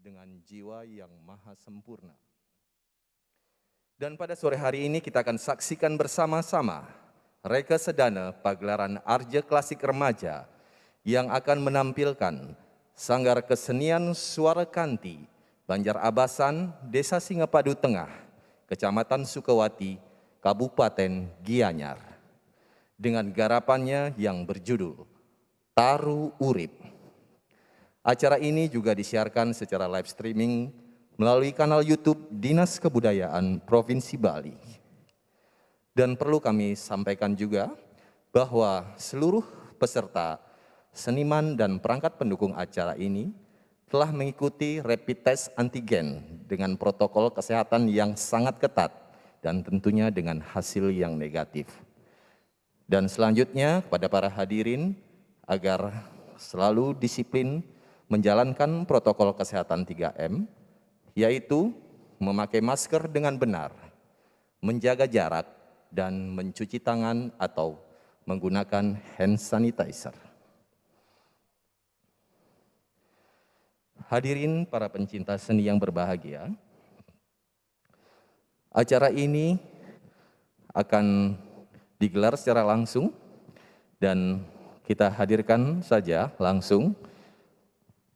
dengan jiwa yang maha sempurna. Dan pada sore hari ini kita akan saksikan bersama-sama reka sedana pagelaran Arja Klasik Remaja yang akan menampilkan Sanggar Kesenian Suara Kanti, Banjar Abasan, Desa Singapadu Tengah, Kecamatan Sukawati, Kabupaten Gianyar. Dengan garapannya yang berjudul Taru Urip. Acara ini juga disiarkan secara live streaming melalui kanal YouTube Dinas Kebudayaan Provinsi Bali. Dan perlu kami sampaikan juga bahwa seluruh peserta, seniman dan perangkat pendukung acara ini telah mengikuti rapid test antigen dengan protokol kesehatan yang sangat ketat dan tentunya dengan hasil yang negatif. Dan selanjutnya kepada para hadirin agar selalu disiplin menjalankan protokol kesehatan 3M, yaitu memakai masker dengan benar, menjaga jarak, dan mencuci tangan atau menggunakan hand sanitizer. Hadirin para pencinta seni yang berbahagia, acara ini akan digelar secara langsung dan kita hadirkan saja langsung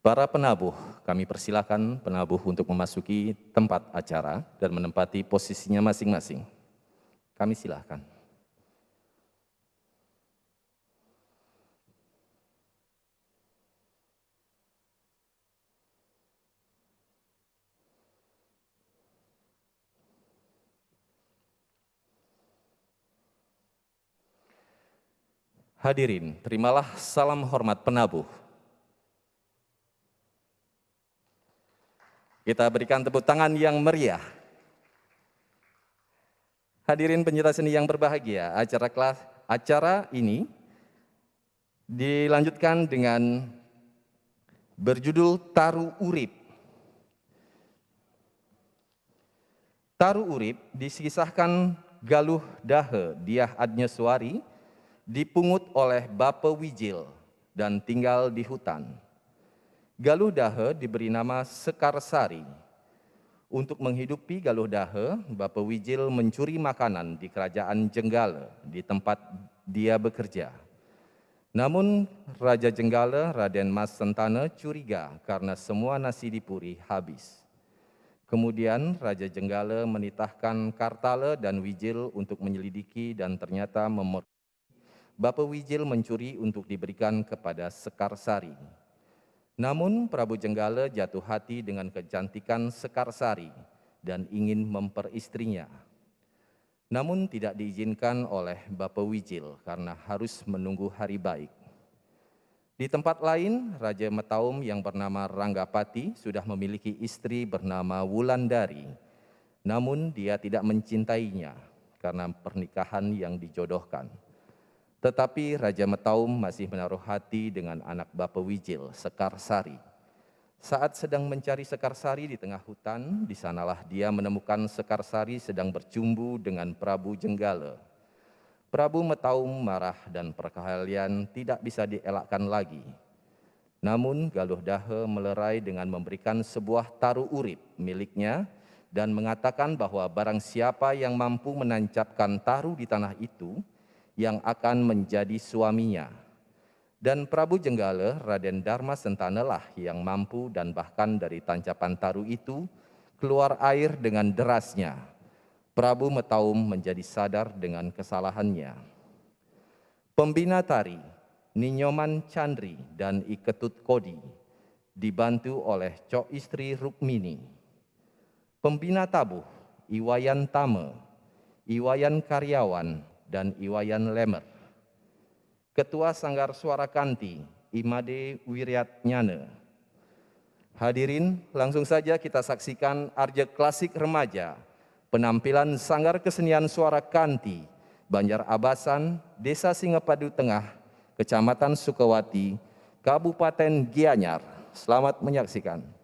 para penabuh. Kami persilakan penabuh untuk memasuki tempat acara dan menempati posisinya masing-masing. Kami silakan. Hadirin, terimalah salam hormat penabuh. Kita berikan tepuk tangan yang meriah. Hadirin pencinta seni yang berbahagia, acara ini dilanjutkan dengan berjudul Taru Urip. Taru Urip disisahkan Galuh Dahe Diah Adnyeswari, dipungut oleh Bapa Wijil dan tinggal di hutan. Galuh Dahe diberi nama Sekarsari. Untuk menghidupi Galuh Dahe, Bapa Wijil mencuri makanan di kerajaan Jenggala di tempat dia bekerja. Namun Raja Jenggala, Raden Mas Sentana curiga karena semua nasi di puri habis. Kemudian Raja Jenggala menitahkan Kartala dan Wijil untuk menyelidiki dan ternyata Bapa Wijil mencuri untuk diberikan kepada Sekarsari. Namun Prabu Jenggala jatuh hati dengan kecantikan Sekarsari dan ingin memperistrinya. Namun tidak diizinkan oleh Bapa Wijil karena harus menunggu hari baik. Di tempat lain, Raja Metaum yang bernama Ranggapati sudah memiliki istri bernama Wulandari. Namun dia tidak mencintainya karena pernikahan yang dijodohkan. Tetapi Raja Metaum masih menaruh hati dengan anak Bapa Wijil, Sekarsari. Saat sedang mencari Sekarsari di tengah hutan, di sanalah dia menemukan Sekarsari sedang bercumbu dengan Prabu Jenggala. Prabu Metaum marah dan perkelahian tidak bisa dielakkan lagi. Namun Galuh Dahe melerai dengan memberikan sebuah taru urip miliknya dan mengatakan bahwa barang siapa yang mampu menancapkan taru di tanah itu, yang akan menjadi suaminya. Dan Prabu Jenggala, Raden Dharma Sentana lah yang mampu dan bahkan dari tancapan taru itu keluar air dengan derasnya. Prabu Metaum menjadi sadar dengan kesalahannya. Pembina tari, Ninyoman Chandri dan Iketut Kodi, dibantu oleh Cok Istri Rukmini. Pembina tabuh, Iwayan Tame, Iwayan Karyawan, dan Iwayan Lemer. Ketua Sanggar Suara Kanti, Imade Wiryatnyana. Hadirin, langsung saja kita saksikan Arja Klasik Remaja, penampilan Sanggar Kesenian Suara Kanti, Banjar Abasan, Desa Singapadu Tengah, Kecamatan Sukawati, Kabupaten Gianyar. Selamat menyaksikan.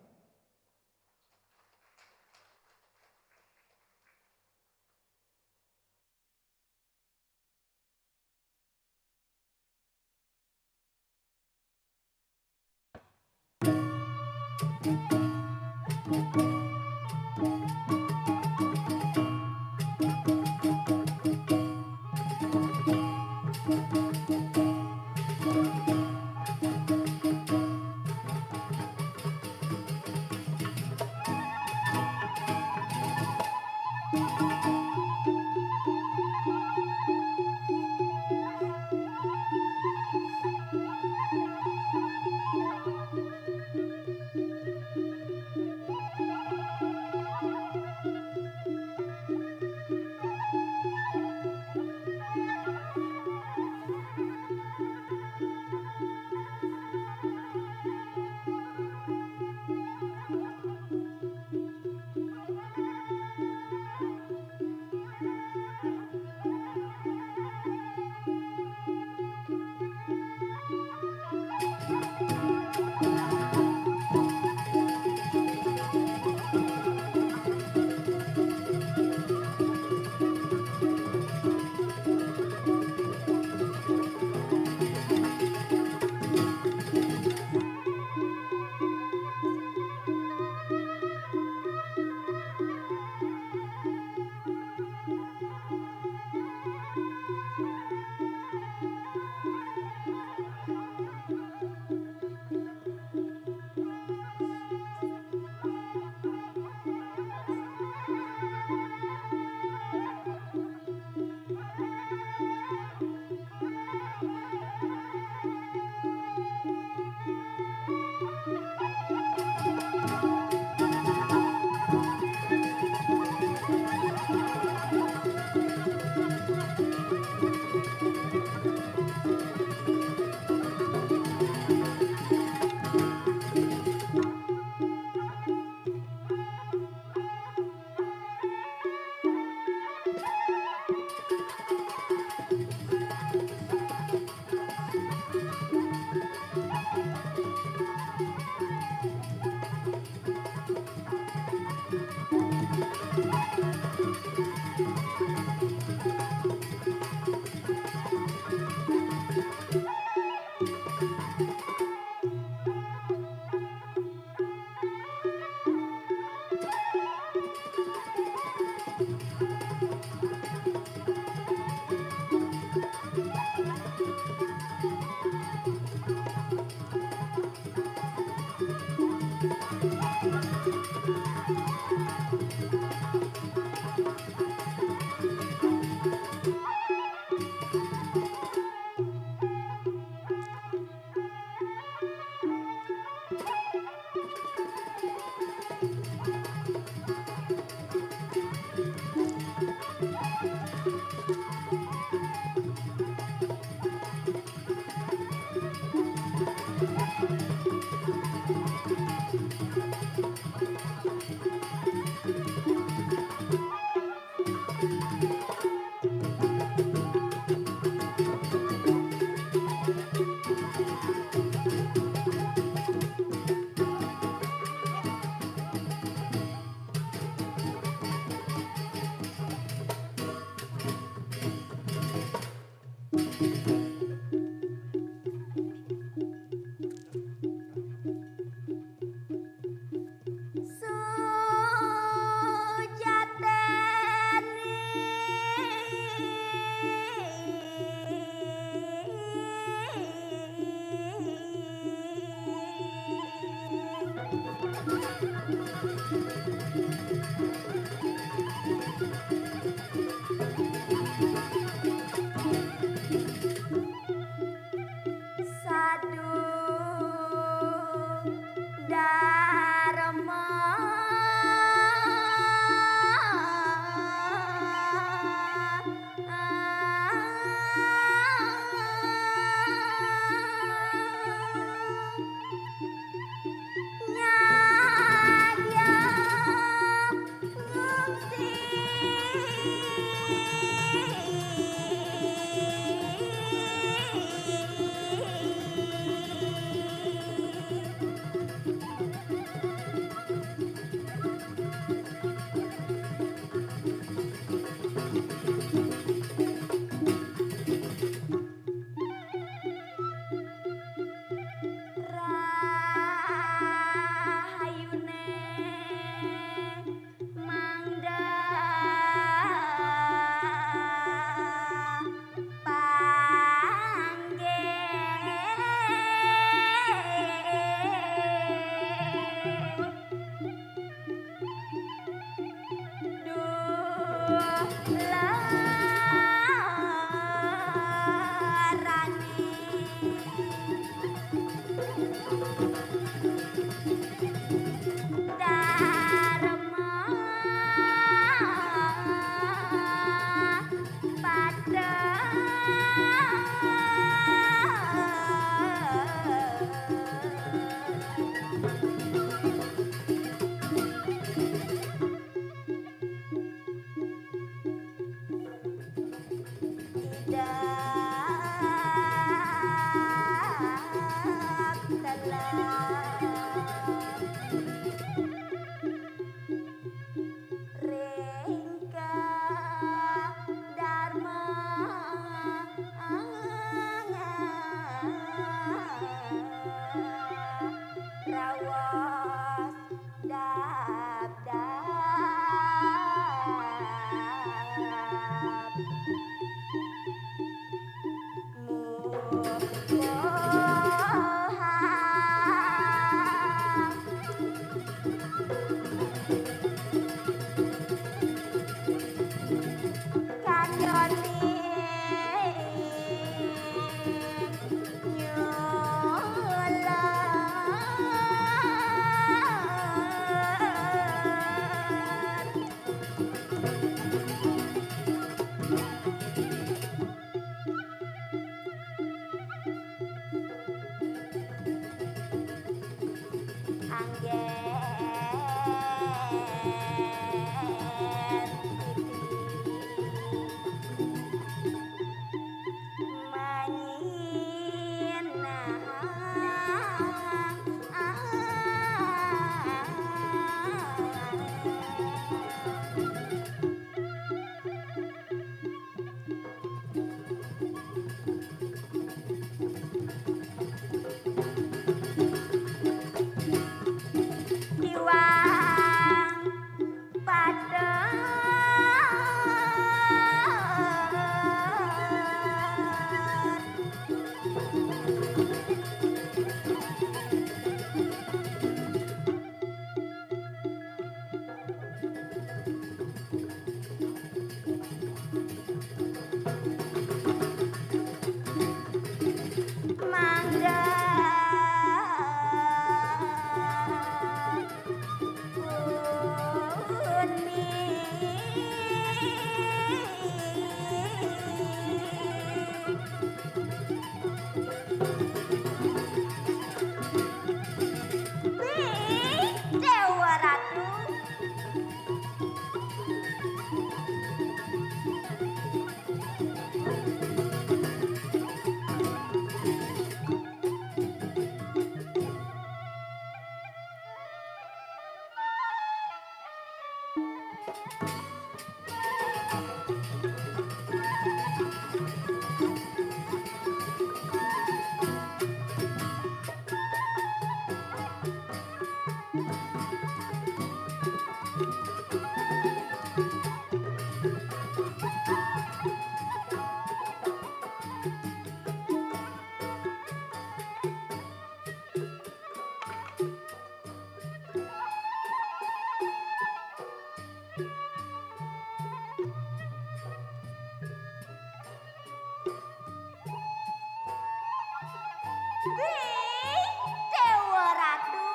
Dewa Ratu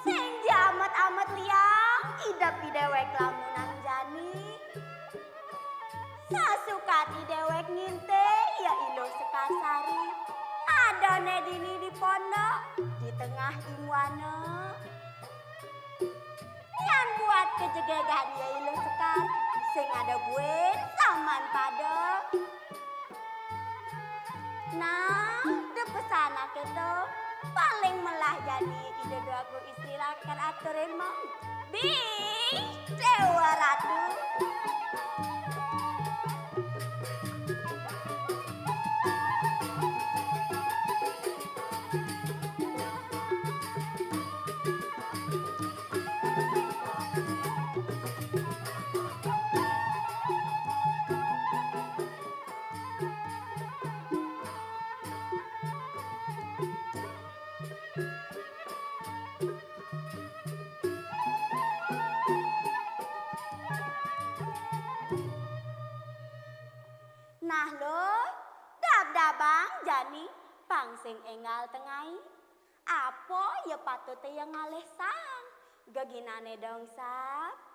sing amat-amat liang idep dewek lamunan jani sasukati dewek nginte ya ilo sekasari adone dini di pondok di tengah imwana yang buat kejegegan ya ilo sekar sing ada buen saman pada. Nah, de pesana kita paling melah jadi ide dua ku istri lakan atur emang. Bi, Dewa Ratu. wani pangsing engal tengai. Apa ya patut yang ngalih sang? Gaginane dong sap.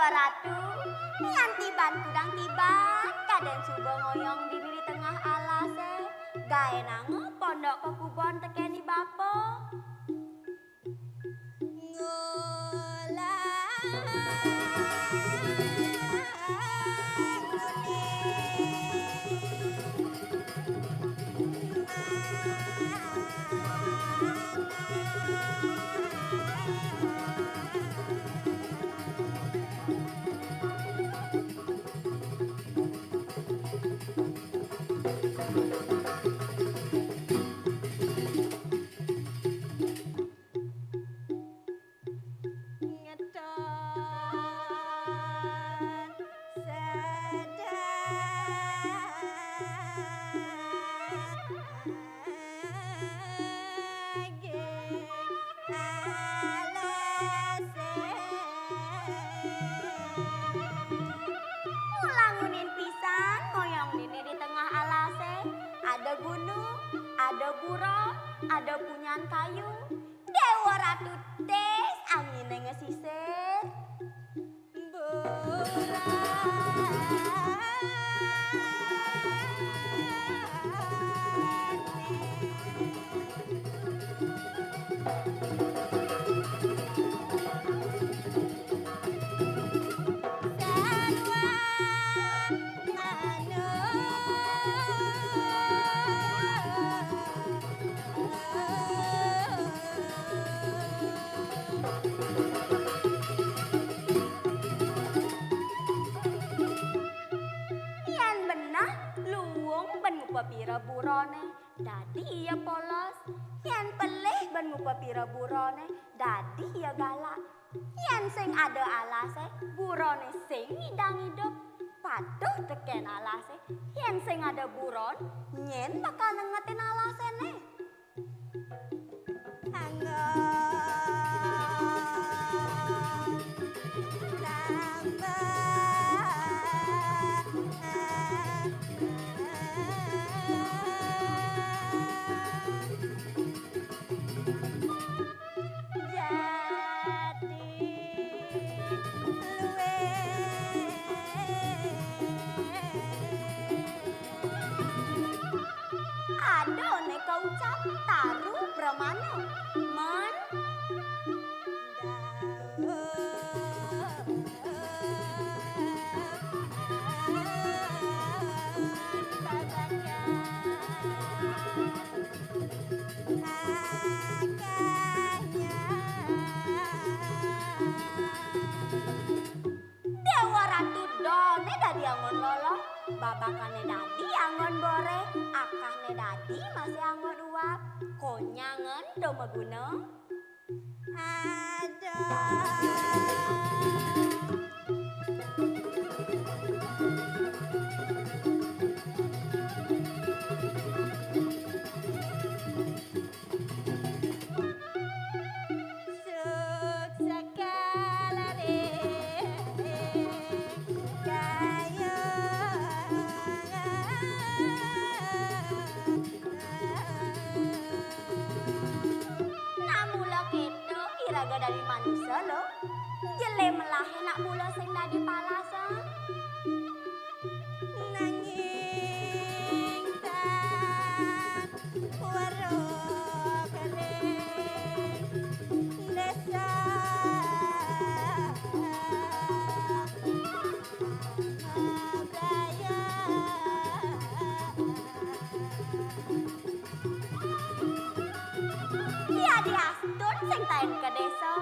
Ratu, nganti ban kudang tiban, kaden subo ngoyong diri di tengah alase, gae nango pondok kekubon tekeni bapo. Ada gunung, ada buron, ada punyan kayu. Dewa Ratu tes angin ngesisir. Pira burone dadi ya polos, yen pelih ben ngupa pira burone dadi ya galak, yen sing ada alase burone sing ngidang hidup patuh teken alase, yen sing ada buron nyen bakal nengetin alasene. Ucap taruh brahmana man Dewa Ratu done dadi angon lolo, babakane dadi angon bore, akahne dadi masih angon uap, konyangan do meguna. Sukses dari manusia lo. Jele melahe nak mula sing dadi palasa. Nanging tak weruh kering desa Braya. Ya diastun sing taen ke desa.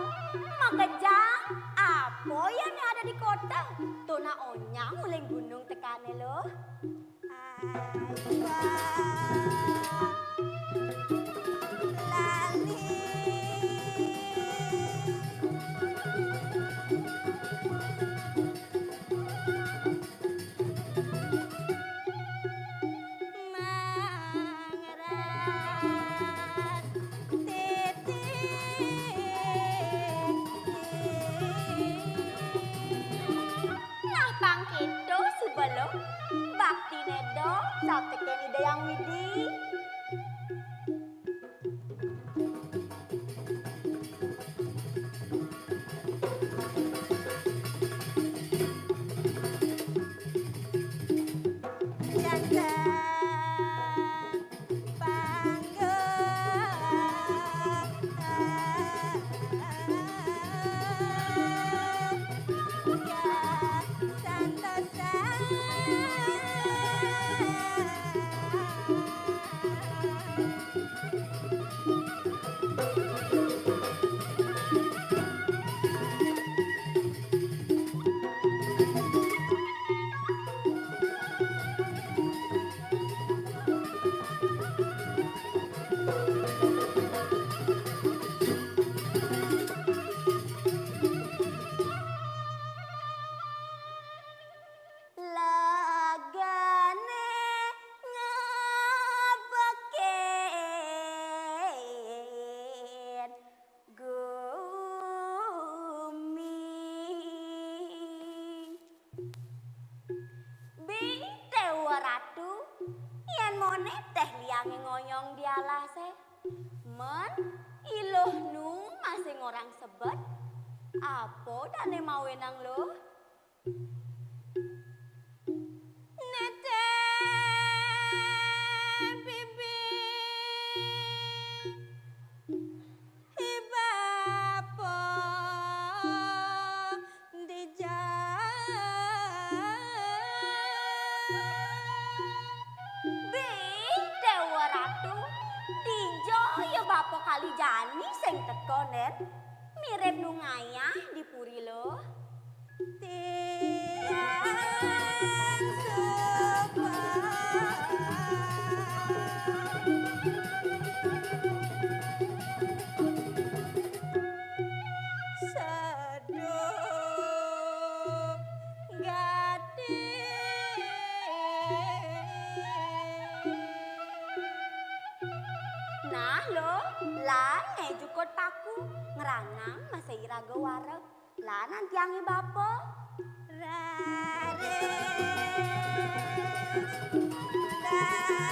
Makejang apa yang ada di kota? Tuna onyang mulai gunung tekane lo. Aywa lali mangeran nah pangkito sebelum bakti nedo sampai kini dayang widi. ngoyong dialase men iloh nu masing orang sebet apa dane mawenang lo nete bibi ibapo Bapak kali jani sing teko net mirip nu ngayah di puri lo tiang seduh gading nah lo lah ngejukot paku ngeranang masa iraga wareg lah nanti angi bapo rare dane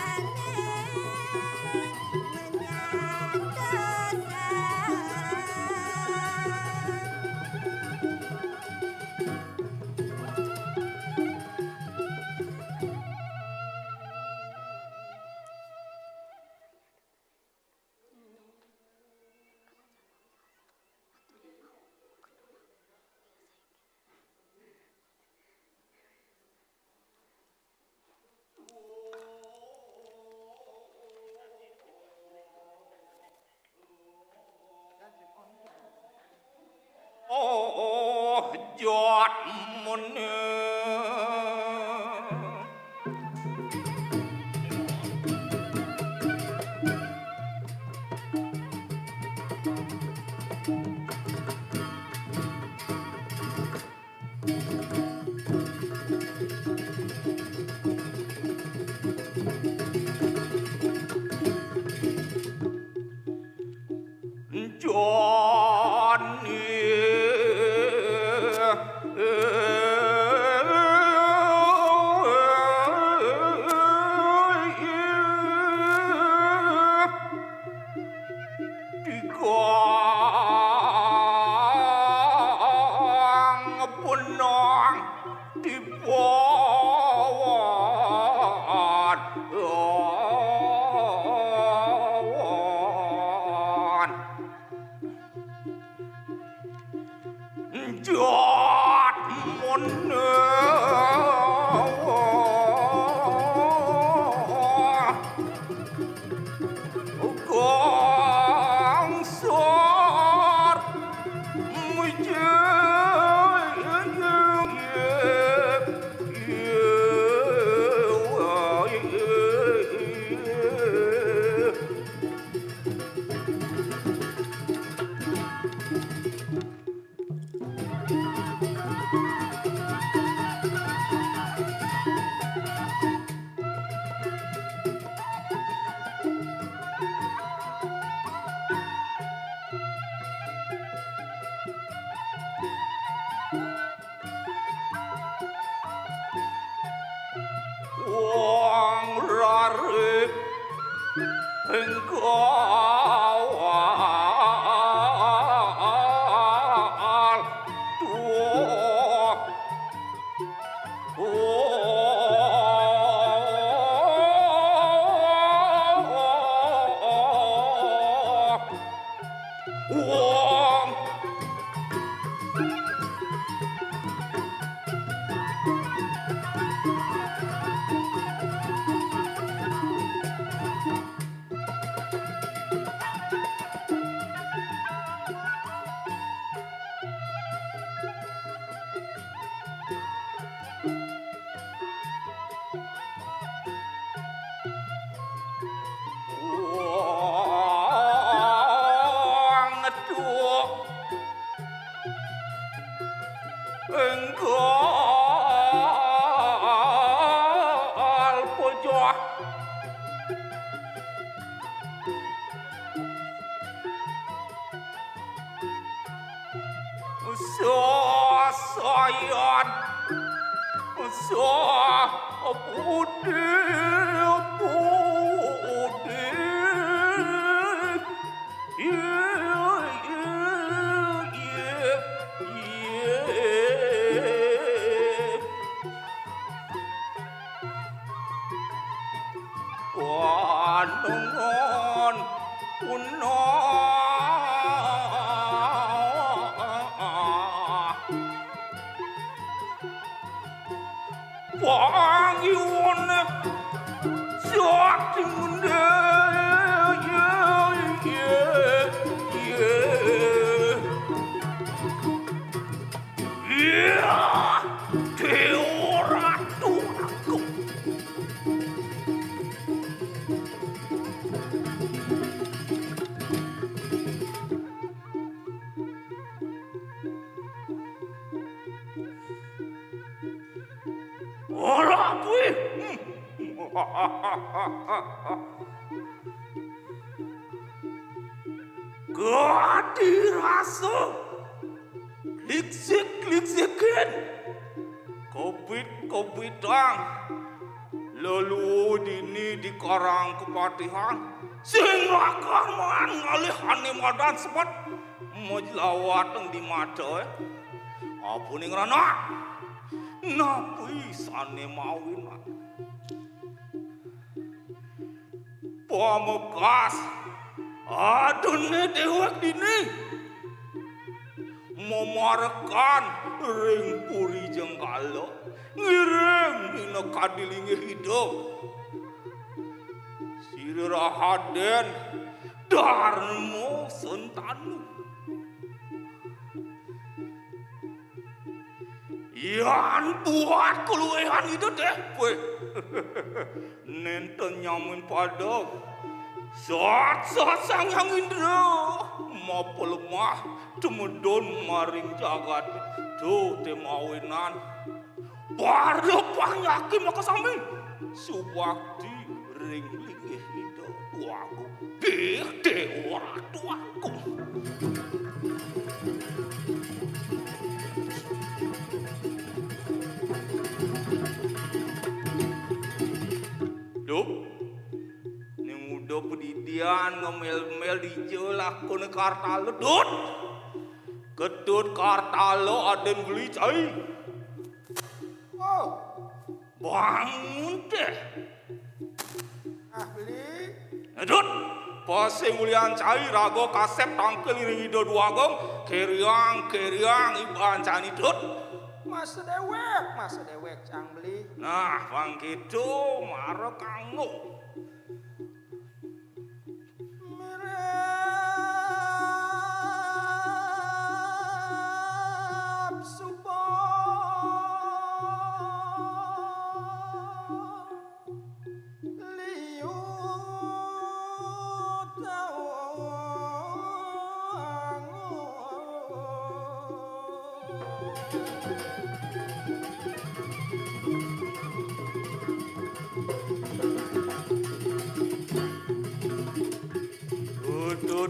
Wanungon puno Wangiwon Jati munde Deoratu aku Ora kuwi. Gati rasa. Liksik-liksikin. Kopit-kopitang. Lalu dini di karang kepatihan. Sing lakarman ngalihane madan sepet. Mojlawateng di mata. Apa ning rana? Napi sane mawin Pamekas adune dewek dini memarekan ring puri jenggalo ngiring dina kadilinge hidup sirirahaden darmo sentanu Yan buat keluehan itu deh, weh. Nenten nyamin pada saat sang yang indra mau lemah temedon maring jagat tuh temawinan pada panyaki maka sami subakti ring lingih itu tuaku bih ora tuaku. Duh, ning udah pedidian ngemel-mel di jelah kone kartalo dut. Kedut kartalo aden beli cai. Oh, Bangun deh. beli. Dut, pasing ulian cai rago kasep tangkel iring ido duagong. Keriang iban cani dut. Masa dewek cang beli. Nah, bang gitu, marah kanggo. Mirip supo liu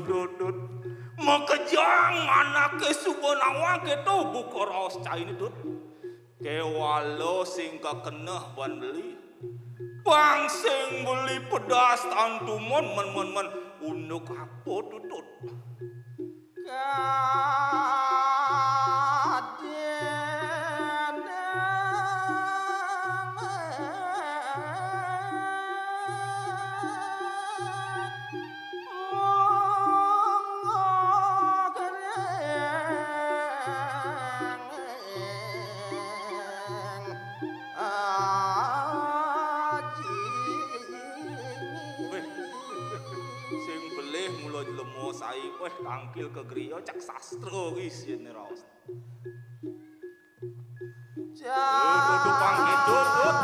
Dut. Makejang anak ke subonawa ke tu buka raos cai ni dut. Ke walo sing kakeneh ban beli. Bang sing beli pedas tantumon men unduk apa dut. Weh tangkil ke griya cak sastra wis yen raos. Duduk pangke duduk.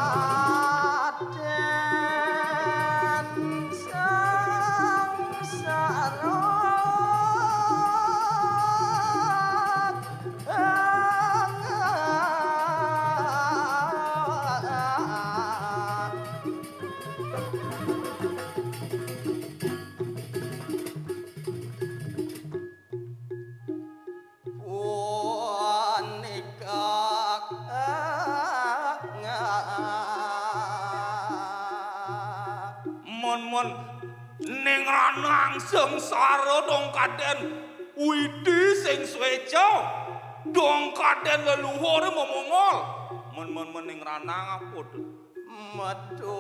mon ning ranang sengsara dong kaden widi sing swejo dong kaden leluhur momongol mon ning ranang apa tuh metu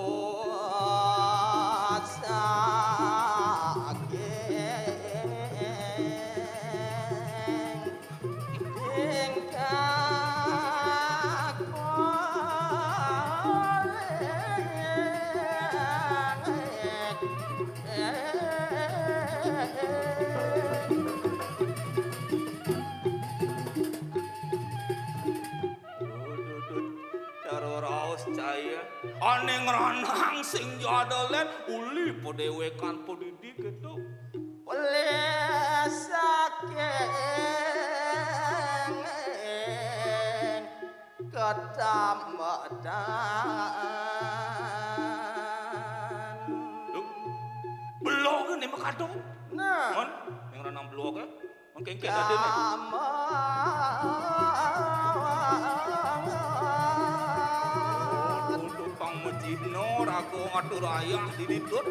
Aneng ranang sing jadolen uli podewekan podidi gitu. Oleh sakeng ketamadan. Belok nih makado. Nah, Mon, yang ranang belok ya. Mengkengke ada nih. Jino rago ngatur ayah diditut.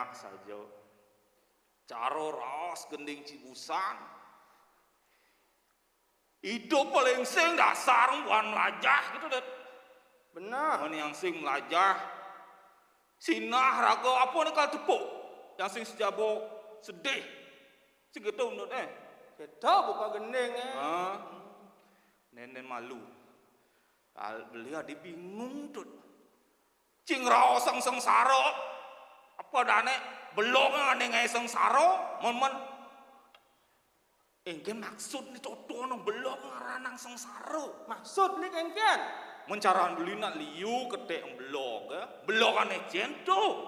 Saja caro raos gending cibusan hidup paling sing dasar buan melajah gitu deh benar. Mon yang sing melajah sinah rago apa nih kal tepuk yang sing sejabo sedih segitu menurut Kita buka gending Nenen malu kal beliau dibingung tuh cing raos sengsara apa dane belum ngane ngai sengsara mon engke maksud ni toto nang belum ngaranang sengsara maksud ni kengken mencaran beli nak liu ketek belok belok ane jento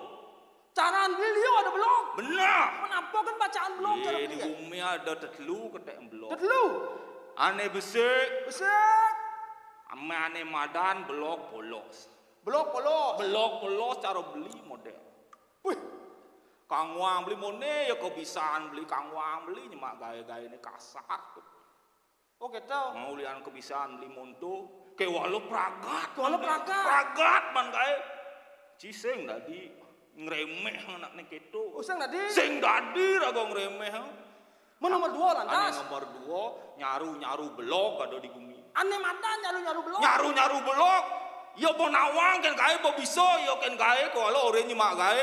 caraan beli liu ada belum benar kenapa kan bacaan belum cara di beli bumi ada tetelu ketek belok tetelu ane besek ame ane madan belok polos belok polos cara beli model. Wih, Kang Wang beli mone ya kebisaan beli Kang Wang beli nyemak gaya-gaya ini kasar. Oh gitu. Mau lian kebisaan beli monto, ke walau pragat man gaya. Ciseng tadi ngeremeh anak nih gitu. Oh sing tadi. Sing tadi rago ngeremeh. Nomor 2 lantas. Ane nomor 2 nyaru belok ada di bumi. Ane mata nyaru belok. Nyaru belok. Yo bo nawang kan gae bo biso yo kan gae ko alo ore nyimak gae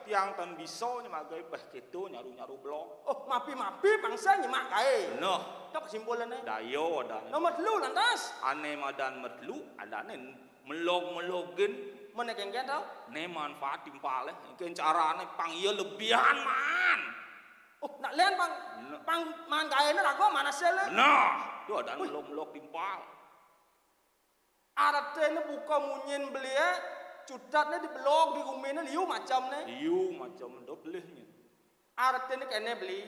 tiang tan biso nyimak gae gitu nyaru blok. Oh mapi bangsa nyimak gae. Noh, tok kesimpulannya. Dayo ada. Nomor 2 lantas. Ane madan merlu ada ne melog-melogen Mana kengken tau? ne manfaat timpale engke carane pang ieu lebihan man. Oh nak lian pang man gae ne rago mana sele. Nah, tu ada melog-melog timpal. Artinya buka munyin belia, cutatnya di blog di rumahnya liu macam ne. Liu macam dobelnya. Artinya kene beli.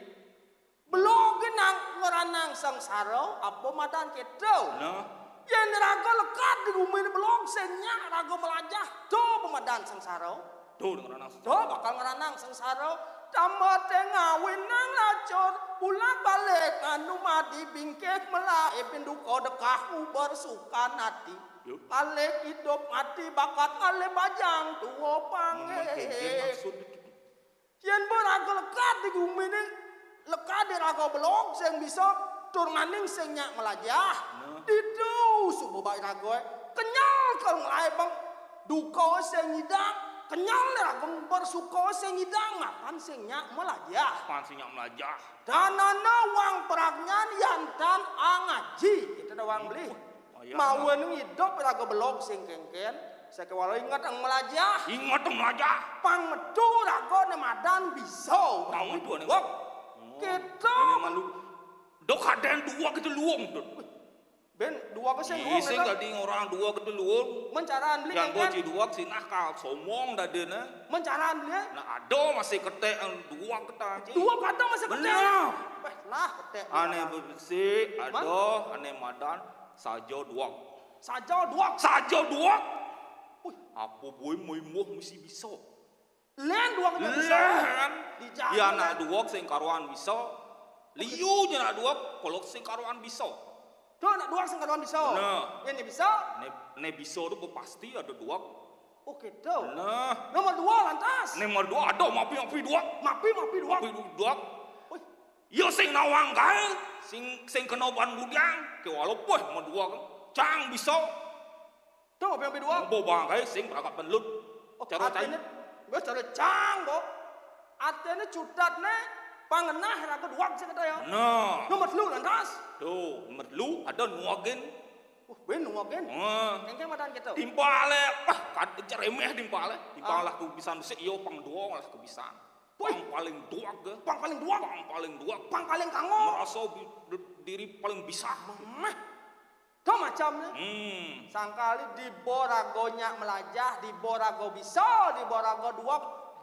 Blog nang ngeranang sengsara apa madan keto. Nah, yang raga lekat di rumahnya blog senya raga melajah do pemadan sengsara. tuh dengan anak Do bakal ngeranang sengsara. Tambah ngawin nang lacor pulang balik anu madi bingkek melae pinduko dekahmu bersuka nati. Ale hidup mati bakat ale bajang tuwo pange. Yen beraga lekat di bumi ini lekat di raga belok sing bisa tur maning sing nyak melajah. Didu subuh baik raga kenyal kalau ngelai bang duko sing ngidang kenyal raga bersuka sing ngidang makan sing nyak melajah. Pan sing nyak melajah. Dan ana wang peragnan yantan angaji kita ada wang beli. Mau hidup raga belok sing kengken Saya kewalo ingat ang melajah. Ingat ang melajah. Pang medu rago ne madan biso. Pang medu ne. Kita. Ini malu. Dok haden dua kita luang tuh. Ben dua ke luang. Iseng gading orang dua kita luang. Mencaraan beli yang goji dua sinah kal somong dah na. Mencaraan beli. Nah ada masih ketek yang dua ketek. Dua kata masih ketek. Lah ketek. Ane bersih, ada, ane madan, sajo dua. Sajo dua. Apa boy moy mesti bisa. Len dua kita bisa. Ya nak dua sing karuan bisa. Liu je nak dua kalau sing karuan bisa. Tuh nak dua sing karuan bisa. Nah. Ini bisa. Ne bisa tu pasti ada dua. Oh gitu. Nah. Nomor dua lantas. Nomor dua ada mapi dua. Mapi dua. Yo sing nawang gae, sing kena ban budang, ke walaupun nomor dua kan. Cang bisa. Tuh mapi dua. Bo bang gae sing berangkat penlut. Cara cai. Cara cang bo. Artinya cutat ne pangenah raga dua sing kata ya. Nah. Nomor lu lantas. Tuh, nomor lu ada nuagen. Ben nuagen. Engke madan gitu. Timpale, kad remeh timpale. Timpalah ku bisa sik yo pang dua malah kebisan. Pang paling dua ke. Pang paling dua. Pang paling kango. Merasa diri paling bisa. Tuh macamnya. Sangkali di boragonya melajah, di borago bisa, di borago dua.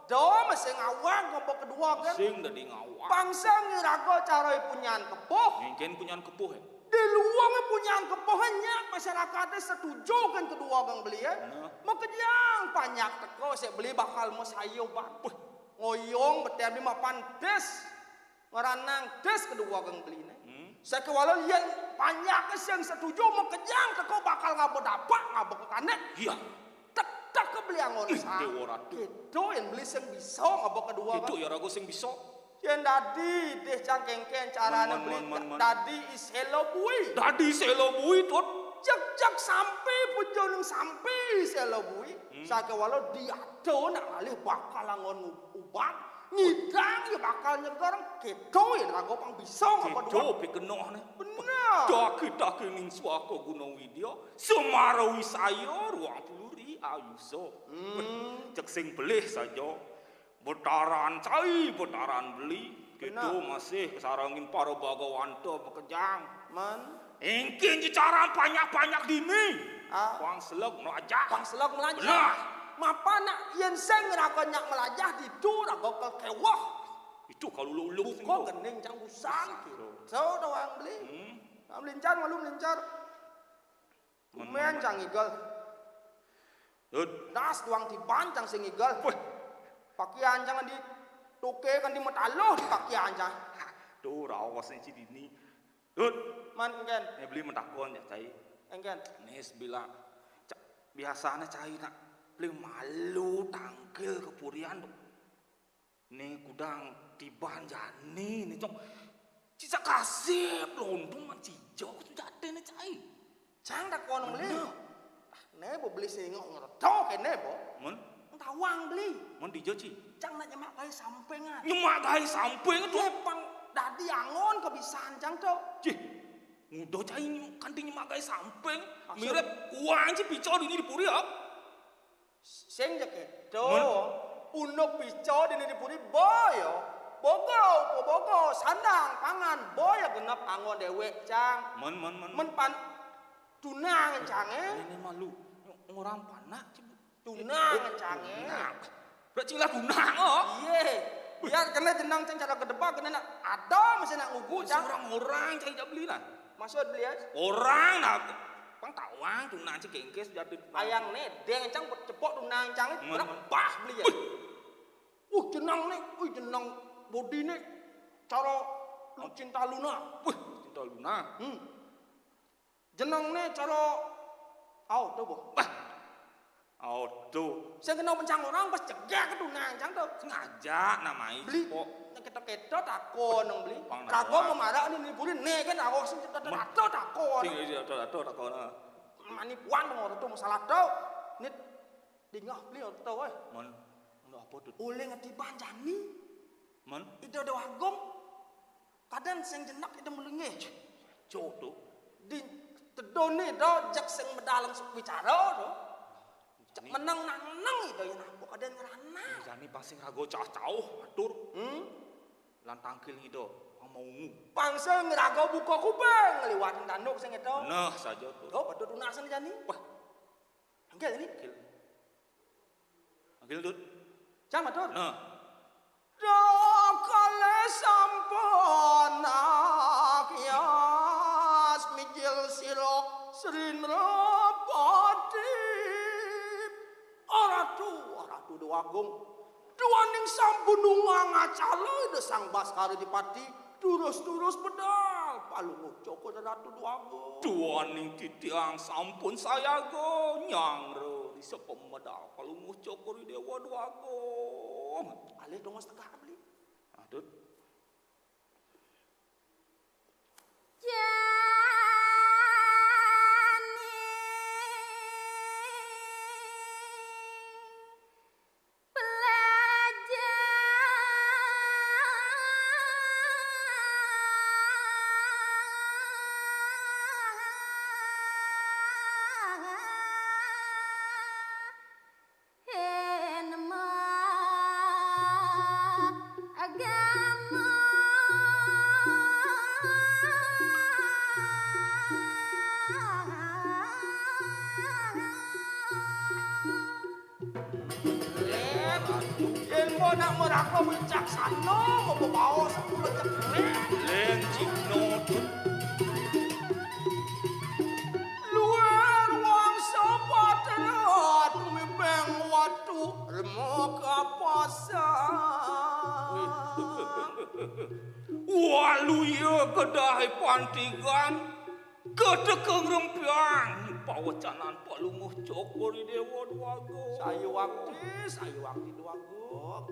Do masih ngawang ngomong kedua kan. Sing dari ngawang. Bangsa ngirago caroi punyaan kepoh. Mungkin punyaan kepoh ya. Di luangnya punyaan kepohnya masyarakatnya setuju kan kedua gang beli ya. Mau kejang banyak teko saya beli bakal mau sayo bang. Ngoyong betem di mapan des. Ngeranang des kedua gang beli nih. Saya kewalau yang banyak yang setuju mau kejang teko bakal ngabo dapat ngabo kekanek. Iya. Tak kebeli angon sah. Itu yang beli sing bisa ngabo kedua. Itu ya ragu sing bisa. Yang dadi deh cangkengken caranya beli dadi is hello bui. Dadi selo bui tuh. Jak sampai pujoneng sampai selo bui. Saya walau dia tuh nak alih bakal angon ubat. Ngidang ya bakal nyegar keto ya rago pang bisa ngapa dua. Keto pikenoh nih. Benar. Kita kening suako Gunung Widya. Semarawi sayo ruang peluri ayuso. Cek sing belih saja. Betaran cai, betaran beli. Keto masih kesarangin para bagawanto bekejang. Engkin cara banyak-banyak dini. Pang selog melajah. Nah. Mapa nak yen seng rago nyak melajah ditu rago kekewah. Itu kalau lu kok gening cang busang gitu. So doang beli. Melincar malu melincar. Men cang igel. Das doang tiban cang sing igel. Pakaian jangan di toke kan di metalo di pakaian cang. Tuh rawas sing dini. Man engken. Beli mentakon ya cai. Engken. Nes bilang biasanya cai nak beli malu tangkil kepurian tuh. Nih kudang tiban jani nih cong. Cica kasih londong man cijo sudah ada nih cai. Cang tak kono beli. Ne bo beli singok ngerto kene bo. Mun tawang beli. Mun dijo ci. Cang nak nyemak gawe sampengan. Nyemak gawe sampeng tuh. Pang dadi angon kebisan cang tuh. Cih. Ngudo cai kanti nyemak gawe sampeng. Mirip uang ci pico di puri ya. Sing jek do. Unuk pico di puri boyo. Bogo, sandang, pangan, boyo genep angon dewek cang. Men pan tunang cange. Ini malu. Orang panak tunang cange. Berarti lah tunang oh. Iya. Biar kena jenang cang cara ke depan kena nak ada mesti nak ngugu cang. Orang cai beli lah. Maksud beli aja. Orang nak pang tawang tunang ci kengkes jadi ayang nedeng cang cepok tunang cange. Berapa beli ya. Jenang nih, jenang bodi nih. Cara cinta Luna. Cinta Luna. Jenang nih cara tuh boh. Tuh. Saya kenal pencang orang pas cegah ke tunang cang tuh. Sengaja namai. Beli. Kita takon nang beli. Takon memarah nih buri nih kan aku sing takon. Sing takon. Mani puan ngoro tuh masalah tuh. Nit dingah beli tuh weh. Mon apa tuh? Oleh ngetiban jani. Mon itu ada wagong. Kadang sing jenak itu melengeh. Cok tuh. Di tedone do jak sing medalang bicara do. Cak menang nang itu yang nampak ada ngerana. Jani pasing rago cah-cauh atur. Lan tangkil itu mau Pangsa ngerago buka kuping ngeliwatin tanduk sing itu. nah saja tuh. Oh, padha tunasan jani. Wah, Anggil ini. Anggil tut. Jam atur. Nah, Dokale sampun akyas mijil silok srinra pati. Ora tu Dewagung. Duaning sampun ngacala desang Baskara Dipati turus-turus pedal palunguh Joko Ratu Dewagung. duaning titiang sampun saya go nyangre di sepemedal palunguh cokori dewa Dewagung. Ale dong setengah beli. Aduh. Yen mo nak merako wicaksana mau bawa sepuluh ceklek. Len cipno tut. Luar wang sapatera tumibeng watu remo kapasan. Walu ya kedai pantigan kedekeng rempian pawacanan palunguh cokori dewa Dewagung. Sayu wakti Dewagung.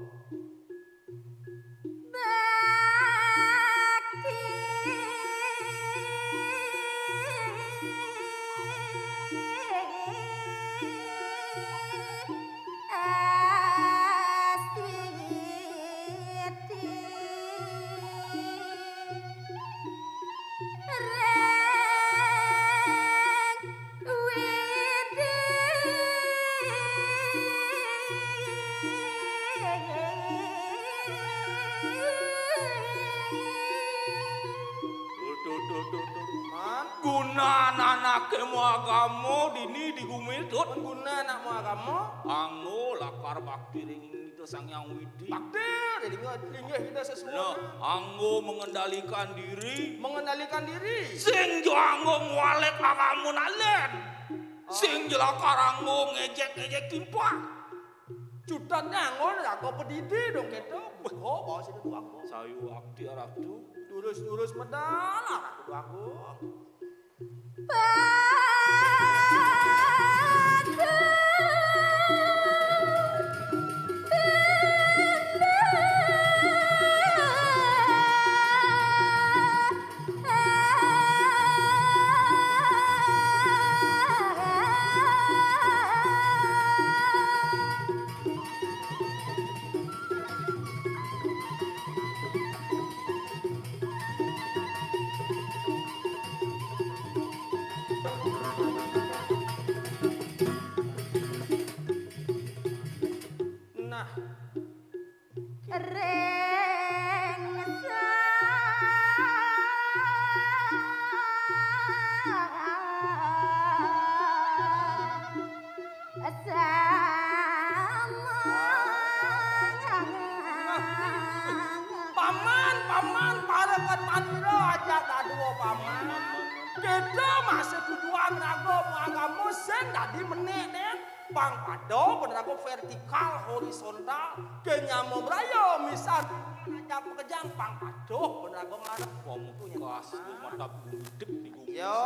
Man, Guna anake agama dini digumil tut. pengguna anak mau agama. Anggo lakar bakti ring itu sang yang widi. Takdir, linggih kita Nah, sesuai. anggo mengendalikan diri. Mengendalikan diri. Sing jo anggo ngwalek agamun alen. Sing jelakar anggo ngejek-ngejek timpa. Jutaan nyangon aku pedidi dong kita. Oh, bawa sini tuh aku. Sayu akti aratu. Lurus medal aku aku. Nah, paman para katandra aja kadua paman. Kita masih tujuan rago agama sing tadi menek nen. Pang pado bener vertikal horizontal kenyamo brayo misal aja pekerjaan pang pado bener ngarep Pamungkas mantap gudeg di gumil. yo.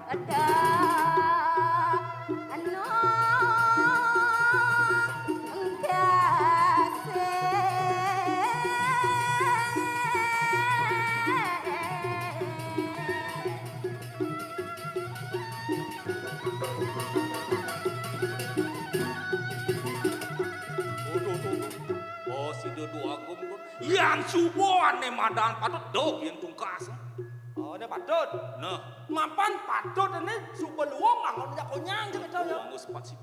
Ada Oh, si Dodo Agung pun yang subuhan nih madan patut dok yang tungkas. Oh, ini patut. Nah, Mapan patut ini super luang angon jak konyang je kata ya. anggo sepat sih.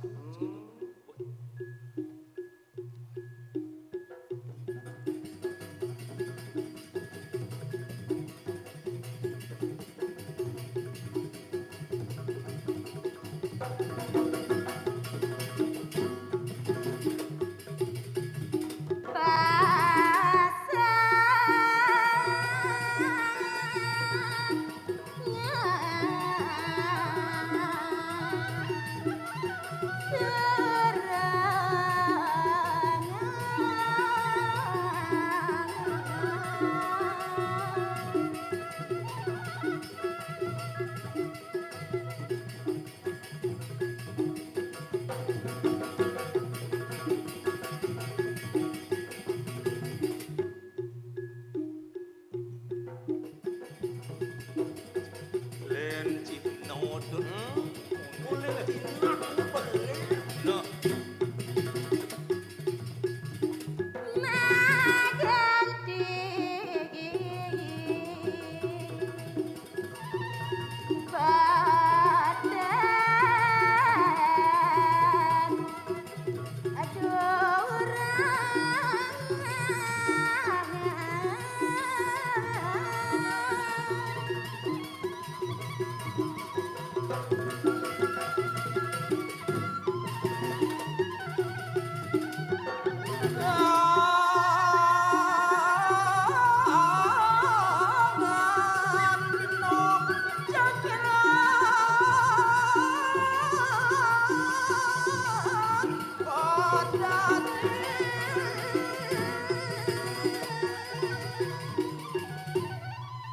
Len Cino tuh. Boleh dinak ni boleh. Nah,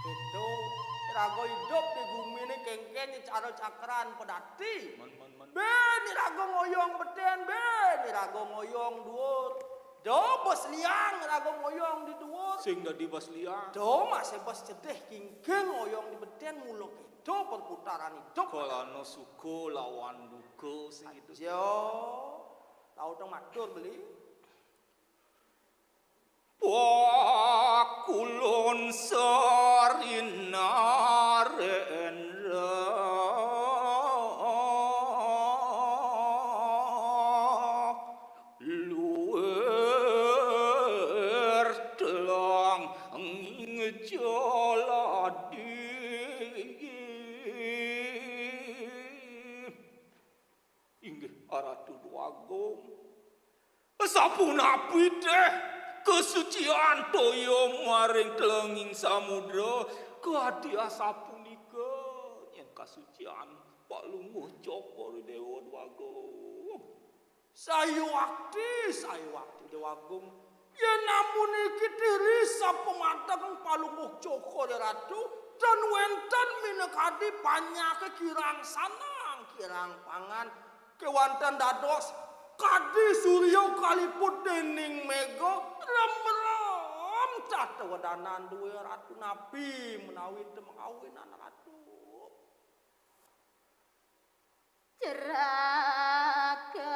Itu rago hidup di bumi ni kengken cara cakran pedati. man. Ben ni rago ngoyong beten ben ni rago ngoyong duur. Do bos liang rago ngoyong di duur. Sing dadi bas liang. Do masih bos cedeh kingking ngoyong di beten muluk itu perputaran hidup. Kalau suku lawan duka sing itu. Jo, tahu tong matur beli. Wah, kulon sarinaren luar telang ngejoladi inggih aratu duagung sapunapi teh kesucian toyo maring telenging samudra kadia sapunika yen kasucian Pak Lungguh Joko Dewa Dwagung. Sayu wakti dewagung. Ya namun iki diri sapa mateng palungguh Joko Ratu dan wenten minekadi panyake kirang sanang kirang pangan kewanten dados kadi surya kaliput dening mega rem-rem cata wedanan duwe ratu nabi menawi teu mengawinan ratu. Ceraka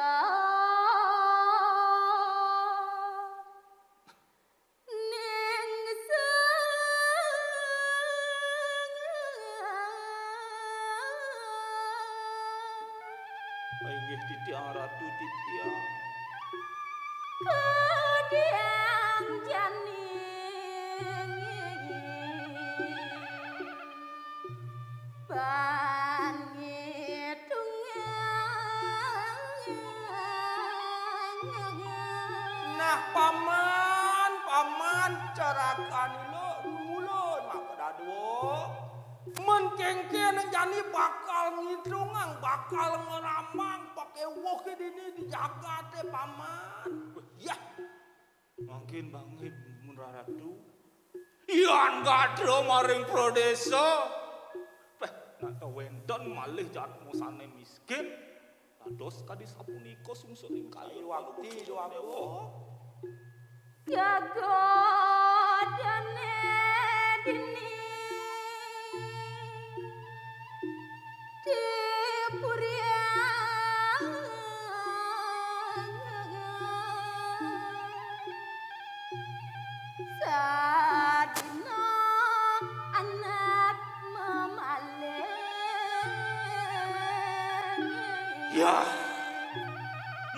Inggih titiang ratu titiang. kediang janing Nah paman carakan lo dulun maka dado menkengken jani bakal ngidungang bakal ngeramang pakai woh ke dini dijaga teh paman ya Makin bangit mun ratu. Ian gadro maring prodesa. Nak wenten malih jatmu sane miskin. Dados kadi sapunika sungsuring kayu wakti doaku jago dane dini di purian Ya,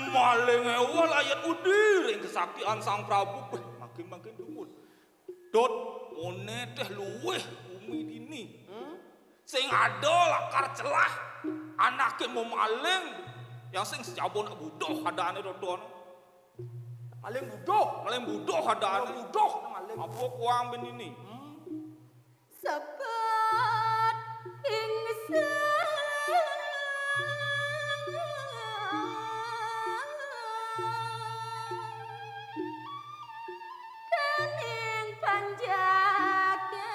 maling ewal ayat udir yang kesaktian sang Prabu. Makin dumun. Dot, one teh luweh umi dini. Sing ada lakar celah, anaknya mau maling, yang sing sejabon budoh ada ane dodon. Maling budoh ada ane. Budoh maling. Apa kuang ben ini? Sepat ingsan kening panjake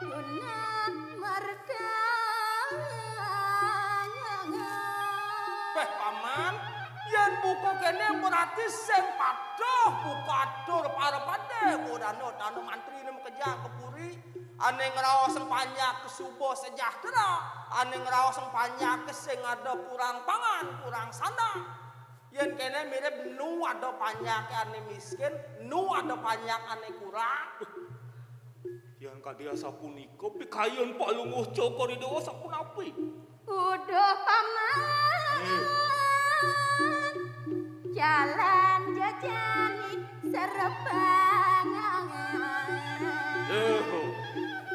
guna marga. Paman, yen buku kene berarti sing padoh buka atur para pade bodano tanu mantri ne kerja ke puri ane ngraos sing panjak kesubo sejahtera ane ngraos sing panjak sing ada kurang pangan kurang sandang yen kene mirip nu ada panjak ane miskin nu ada panjak ane kurang Yang kadia sapunika pikayon Pak Lunguh Cokor Dewa sapunapi. Udah paman jalan jajani serbangan.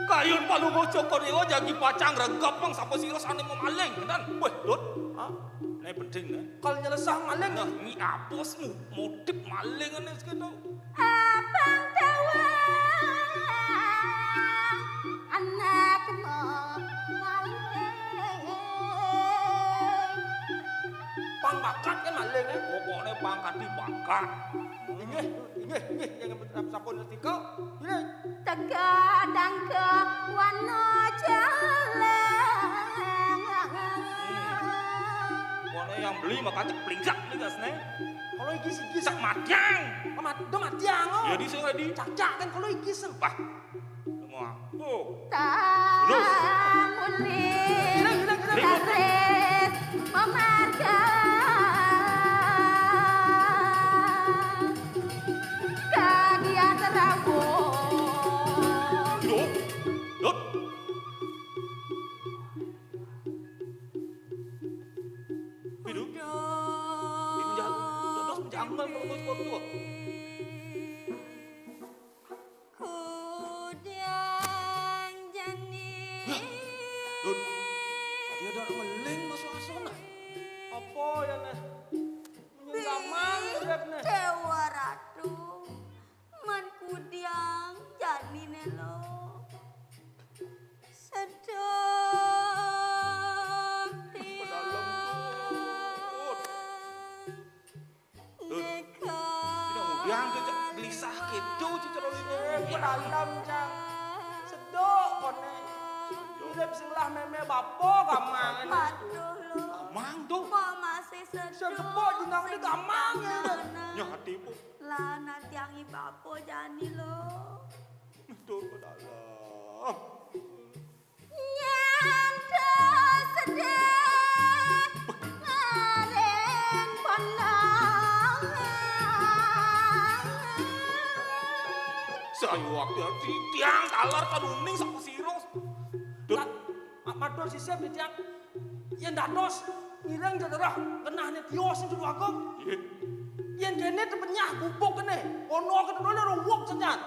Kayon Pak Lunguh Cokor Dewa jagi pacang regap bang sampai sira sane memaling kan. Weh, Dut. Hah? Ini penting nah. Kalau nyelesah maling Nah, ini apa sih motif maling ini sekitar? Abang tawang anak maling. pang bakat kan maling Pokoknya pangkat di pangkat. inggih yang sampun ngerti kau ini Tegadang ke wana jalan. Pokoknya yang beli maka cek pelingkak nih gasnya. kalau iki sih Sak matiang. do matiang oh Jadi sih ready. cacak kan kalau iki seng Bah. Semua. Oh. Tamuli taris memarga kagia terawuh. Dut. Dut. Hidup. Ini jalan. Terus menjangkal kalau gue sport tuh. Kudang jani. Dut. Tadi ada orang meling masuk asona. apa ya nih menyamang urip nih Dewa Ratu man kudiang jani nelo sedap Tidak mudian ke gelisah gitu cicerol ini. pedalam cang sedok kone urip sing lah meme bapo gamang Aduh lo Mang tuh. kok masih sedap sedepok dinang di gamang ya Nyati po. lah nanti yang ibapo jani lo Tuh ke dalam. nyanta sedih ngareng pandang Sayu waktu di tiang talar kan uning sama sirong. Dut. Mador si Sep ditiang yen dados ngirang jederah kenahne tios itu aku yen kene tepenyah gubuk kene ono kedole ruwuk senyan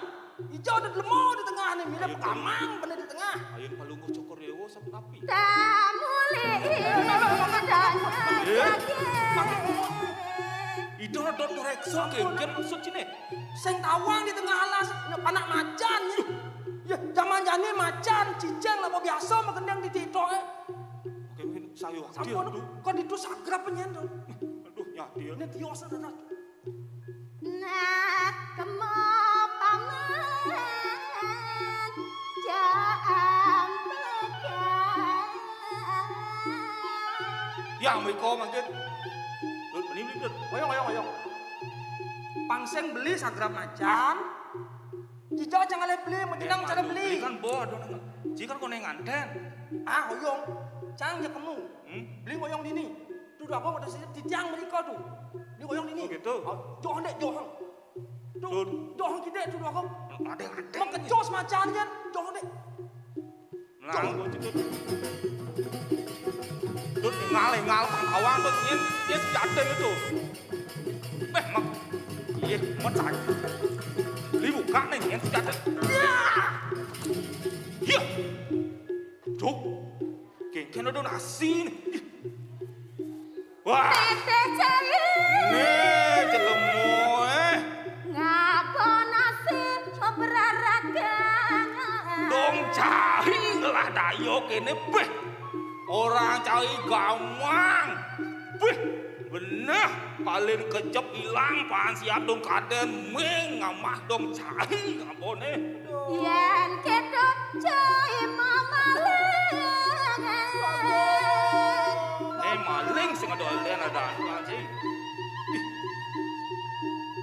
ijo ada lemo di tengah nih mirip kamang bener di tengah Ayun palungguh cokor dewa sama api. tamuli Itu dot reksa kengken maksud sini. sing tawang di tengah alas panak macan ya zaman jane macan ciceng lah biasa magendang di titok Oke mungkin sayu waktu sampun aduh. kok ditu sagrap penyen tuh Aduh nyati ya. ini tios ada nak kemo paman jaang pegang Ya mereka mungkin. Dut ini beli dut. oyong pangseng beli sagrap macan jika jangan beli menjenang cara beli Kan boh dong. Jika kau nenganten. oyong cang ya kamu beli oyong dini tuh aku pada sini di tiang mereka tuh beli oyong dini Oh gitu. johong dek johong tuh Tuh. johong kita tuh aku Ada yang ada. mengkecos macannya johong dek Nah, gue cekut. Dut ngal pangkawang dut nyen sejaden itu. Mak. Iya, macam. Dibuka nih nyen sejaden. Iya. Cuk. Kengken ada nasi nih. Wah. Tete cai. Nih, jelemu Ngapa nasi beraragan. Dong cari ngelah dayo kene beh. Orang cari gampang. Beh, bener. Paling kejep hilang pan siap dong kaden meng ngamah dong cari ngapone. Yen keto cai mamaleng. Maling sing ada lian ada anu sih.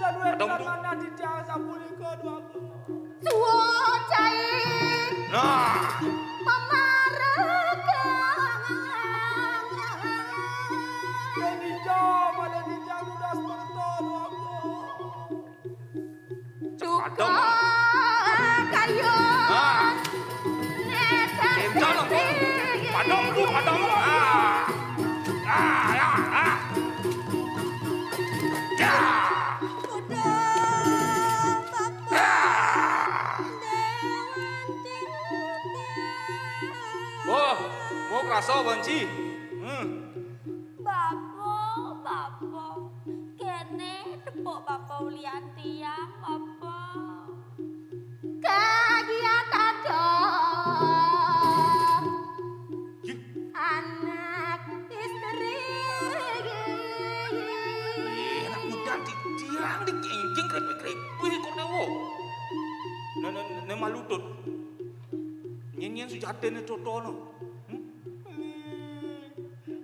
Jadwal Adong tu. mana di tiang sapuli ke dua aku. Suwo cai Nah, mamaragan. Jadi jam ada di tiang udah seperti dua aku. Cuka kayu. nah, Neta kencang dong. Padong tu, padong. Ya. Oh, mau kerasa benci. Bapo, kene tepuk bapo lian tiang bapo. Kegiatan dong, anak istri. Enak udan di tiang di kengking krepek-krepek kok dewo. Ne malu tut. Nyen sujaden cotono.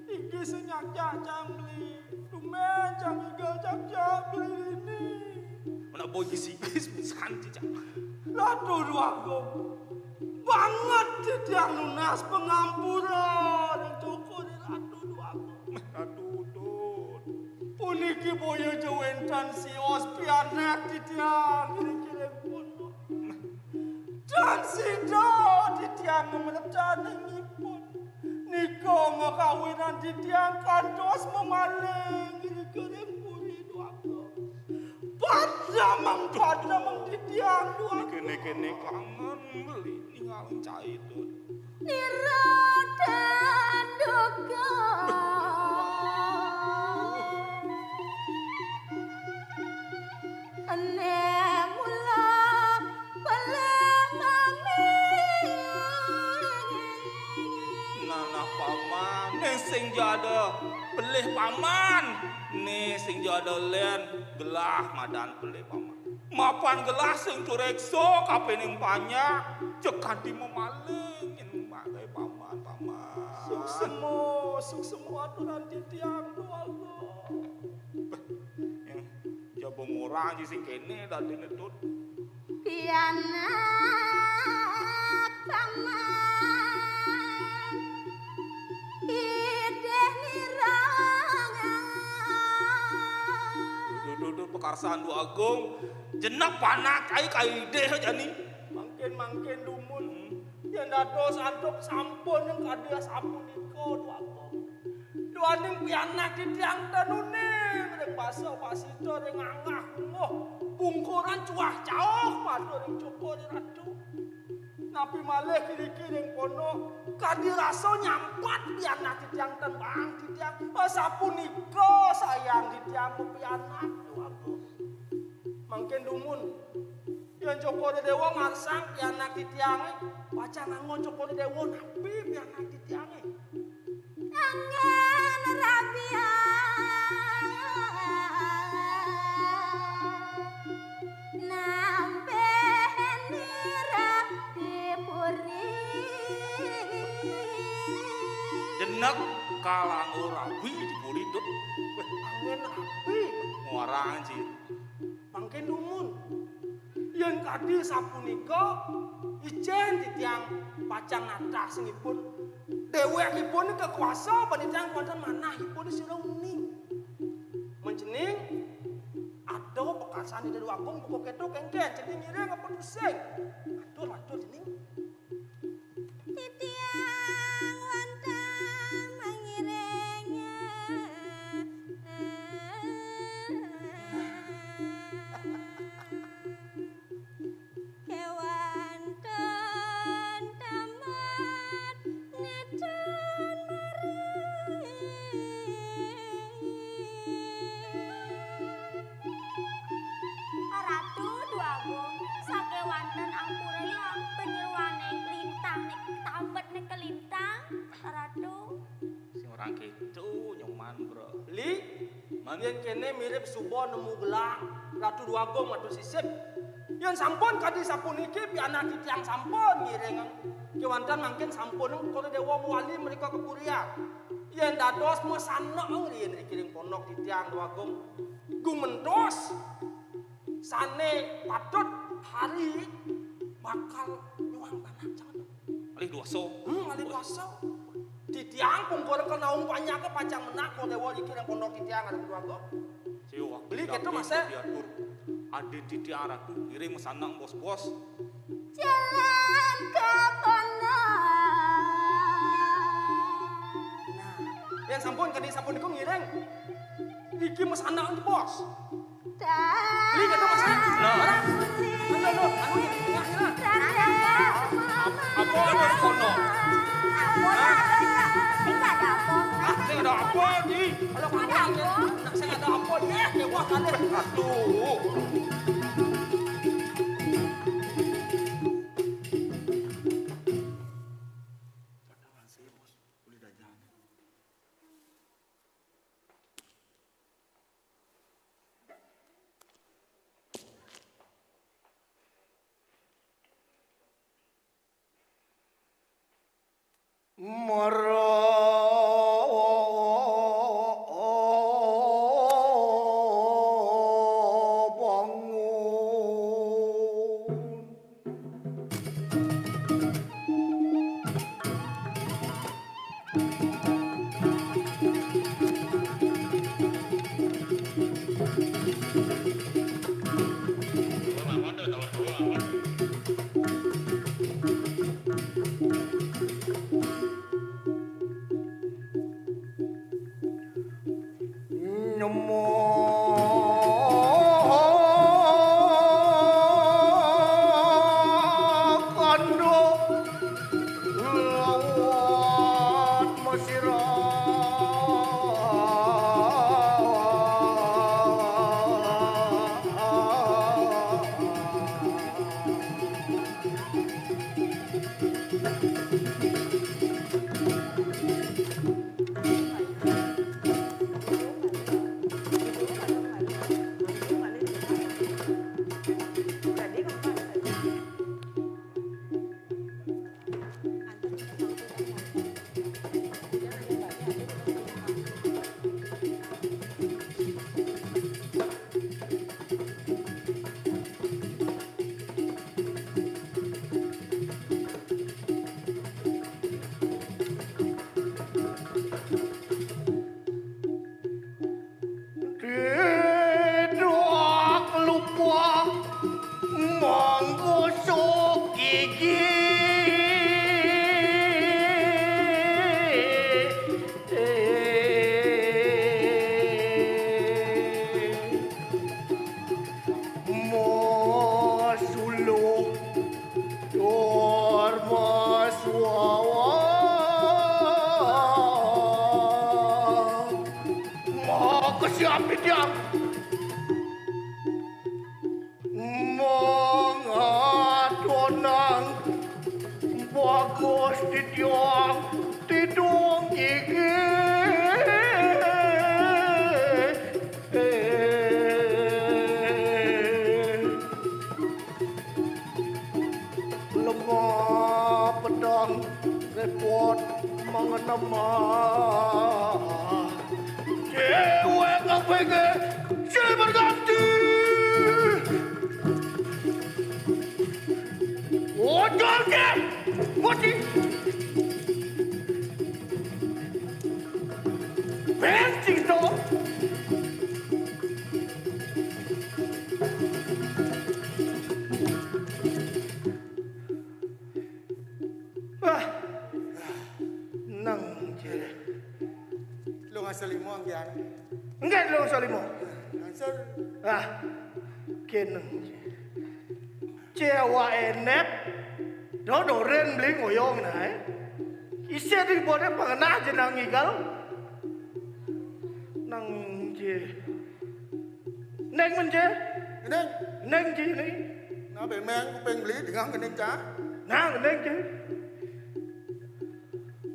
Iki senyak jajang beli. Dumen jang igal jam beli ini. Mana boy kisi-kis pisan cicak. Ladu dua aku. Banget di tiang lunas pengampuran. Yang cukup di ladu dua aku. Aduh, tut. Uniki boyo jawentan si ospianak di tiang. Kira-kira pun. Dan si do di tiang memenetan ngipun. Niko ngakawinan di tiang kantos memaling. Kira-kira puri dua aku. Pada mang di tiang dua aku. Kene kangen beli ninggalin cai itu. Nirodan duka. Ane mula peleh mami. Nanah paman, nih sing jada pelih paman, nih sing jada len gelah madan pelih paman. Mapan gelah sing curekso kapening banyak, cekati memaling yang bagai paman. Suk semua aturan di tiang dua aku. Yang jabung orang sing kene tadi netut. Pianak paman. Ideh nirangan. Duduk pekarsaan dua agung, jenak panak kai deh jani. Mangkin dumun. Yang dados antuk sampun yang kadia sampun iko dua aku. Dua ning pianak di tiang tanuning. Reng baso pasito reng angah ngoh. Bungkuran cuah jauh madu reng cukup di ratu. Napi malih kiri-kiri kono. Kadi raso nyampat pianak di tiang tembang di tiang. Sapun iko sayang di tiang pianak dua aku. Mangkin dumun. Yang Joko Dewa ngarsang pianak di tiangnya. Baca ngangon Joko Dewa napi pianak di tiangnya. Angen rabia. Nampe nira dipuri. Jenak kalang rabi di puritut. Angin rapi. Ngorang sih. Mangkin dumun. Yang kadi sapunika ijen di tiang pacang natah sengipun. Dewekipun kekuasa penitiang wonten manahipun sira uning. Menjening ada pekasan di agung buku keto kengken jadi nyire ngapa pusing. Atur jening. Titiang wantang mangire orang gitu nyoman bro. Li, yang kene mirip subo nemu gelang, ratu duagong ratu sisip. Yang sampun kadi sampun iki piana titiang sampun ngiring. Kewantan mangkin sampun kalau dewa wali mereka kepurian. Yang dados mesana ngriyen dikiring pondok titiang duagong. Gumentos sane patut hari bakal nyuang tanah jangan. Alih duaso. Alih duaso. Titiang pungkur ke naung panjang ke pacang menak kalau dewa dikiring pondok titiang ada duagong. Siwa. Beli gitu mas ya. Diatur. Adi titiang ratu kirim sanang bos-bos. Jalan ke pondok. Yang sampun kadi sampun iku ngiring. Iki mas anak bos. Beli gitu mas. Nah. Apa ada di kono? Enggak ada apa. Saya ada apa nih? Kalau kamu nak saya ada apa ya? Dewa kali. Aduh.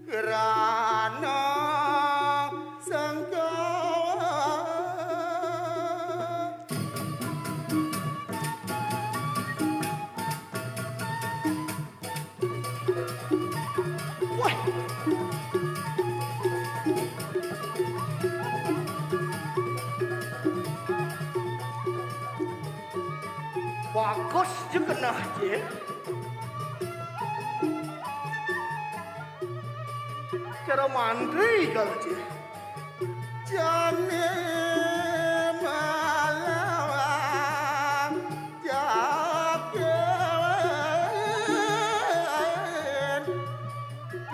Kerana bagus je kena je. Cara mandiri kalau je. Jane malam jagen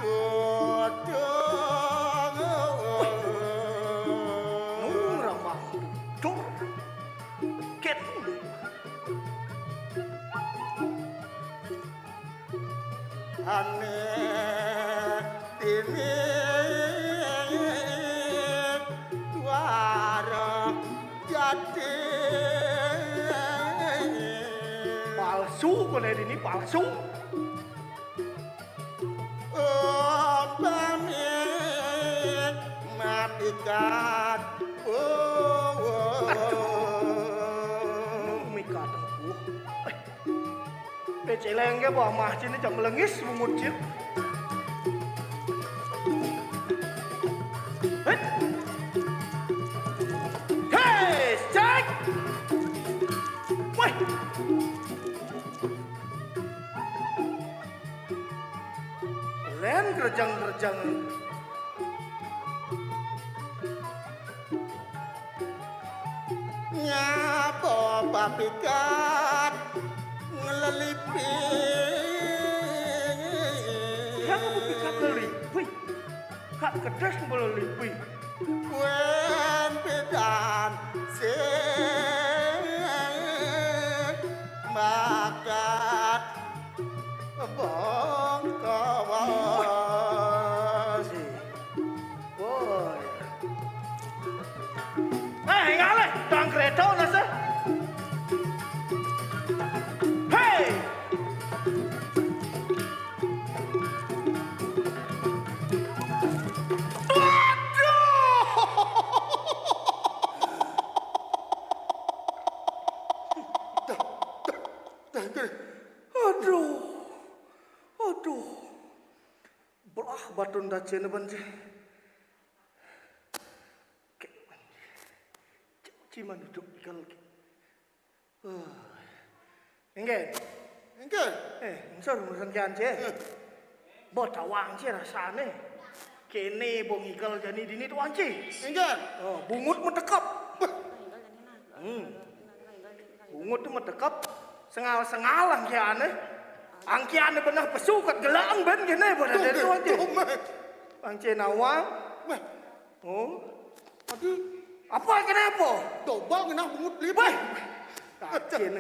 dodong ramah dor ket ane ini suara jati palsu kon ini palsu pamit matikan mikat aku peceleng ke bawah masjid ini jam melengis mengucil hey cek woi len gerjang-gerjang nyapa papikat ngelelipi siapa papikat ngelelipi kak kedas ngelelipi wen pedan sen makat bong kawasi boy ngale tang kereta nasa hey aduh belah batun dacena banji ciman duduk ikal enggak nsor musan kiance bo tawang ci rasane kene bong ikal jani dini tuan ci enggak bungut metekap bungut tu metekap sengal-sengal angkiane benar pesukat gelang ben kene pada dari tuan ci angce nawang oh aduh apa kenapa? Dobang kena bungut libat. Kacen.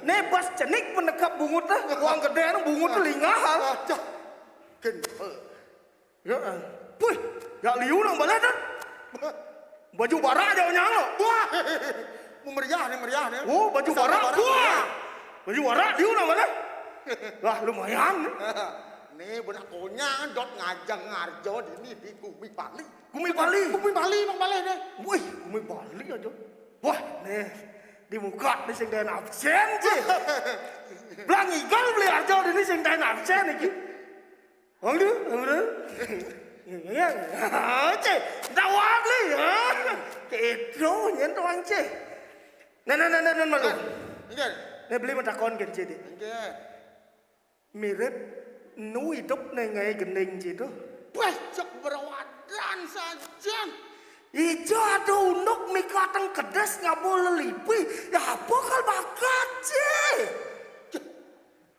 Nebas cenik menekap bungut lah. Uang gede nang bungut lingah. Ken. Ya. Puy, ya liu nang balai dah. Baju barak aja nyang lo. Wah. Meriah ni. Oh, baju barak. Wah. Baju barak liu nang balai. Wah, lumayan. Nih benak konya dot ngajang ngarjo ini di Gumi Bali Bang Bali nih. Wih, Gumi Bali aja. Wah, nih di muka di sing den absen sih. Belang igal beli arjo ini sing den absen iki. Wong lu. Iya. Cek, dawat li ya. Kedo nyen tuang cek. Nen malu. Nggih. Nih beli mentakon gen cek. Nggih. Mirip nu hidup nengai gening gitu. Pecek berawadan saja. Ijo ada unuk mikatang kedas nggak boleh lipi. Ya apa kal bakat sih?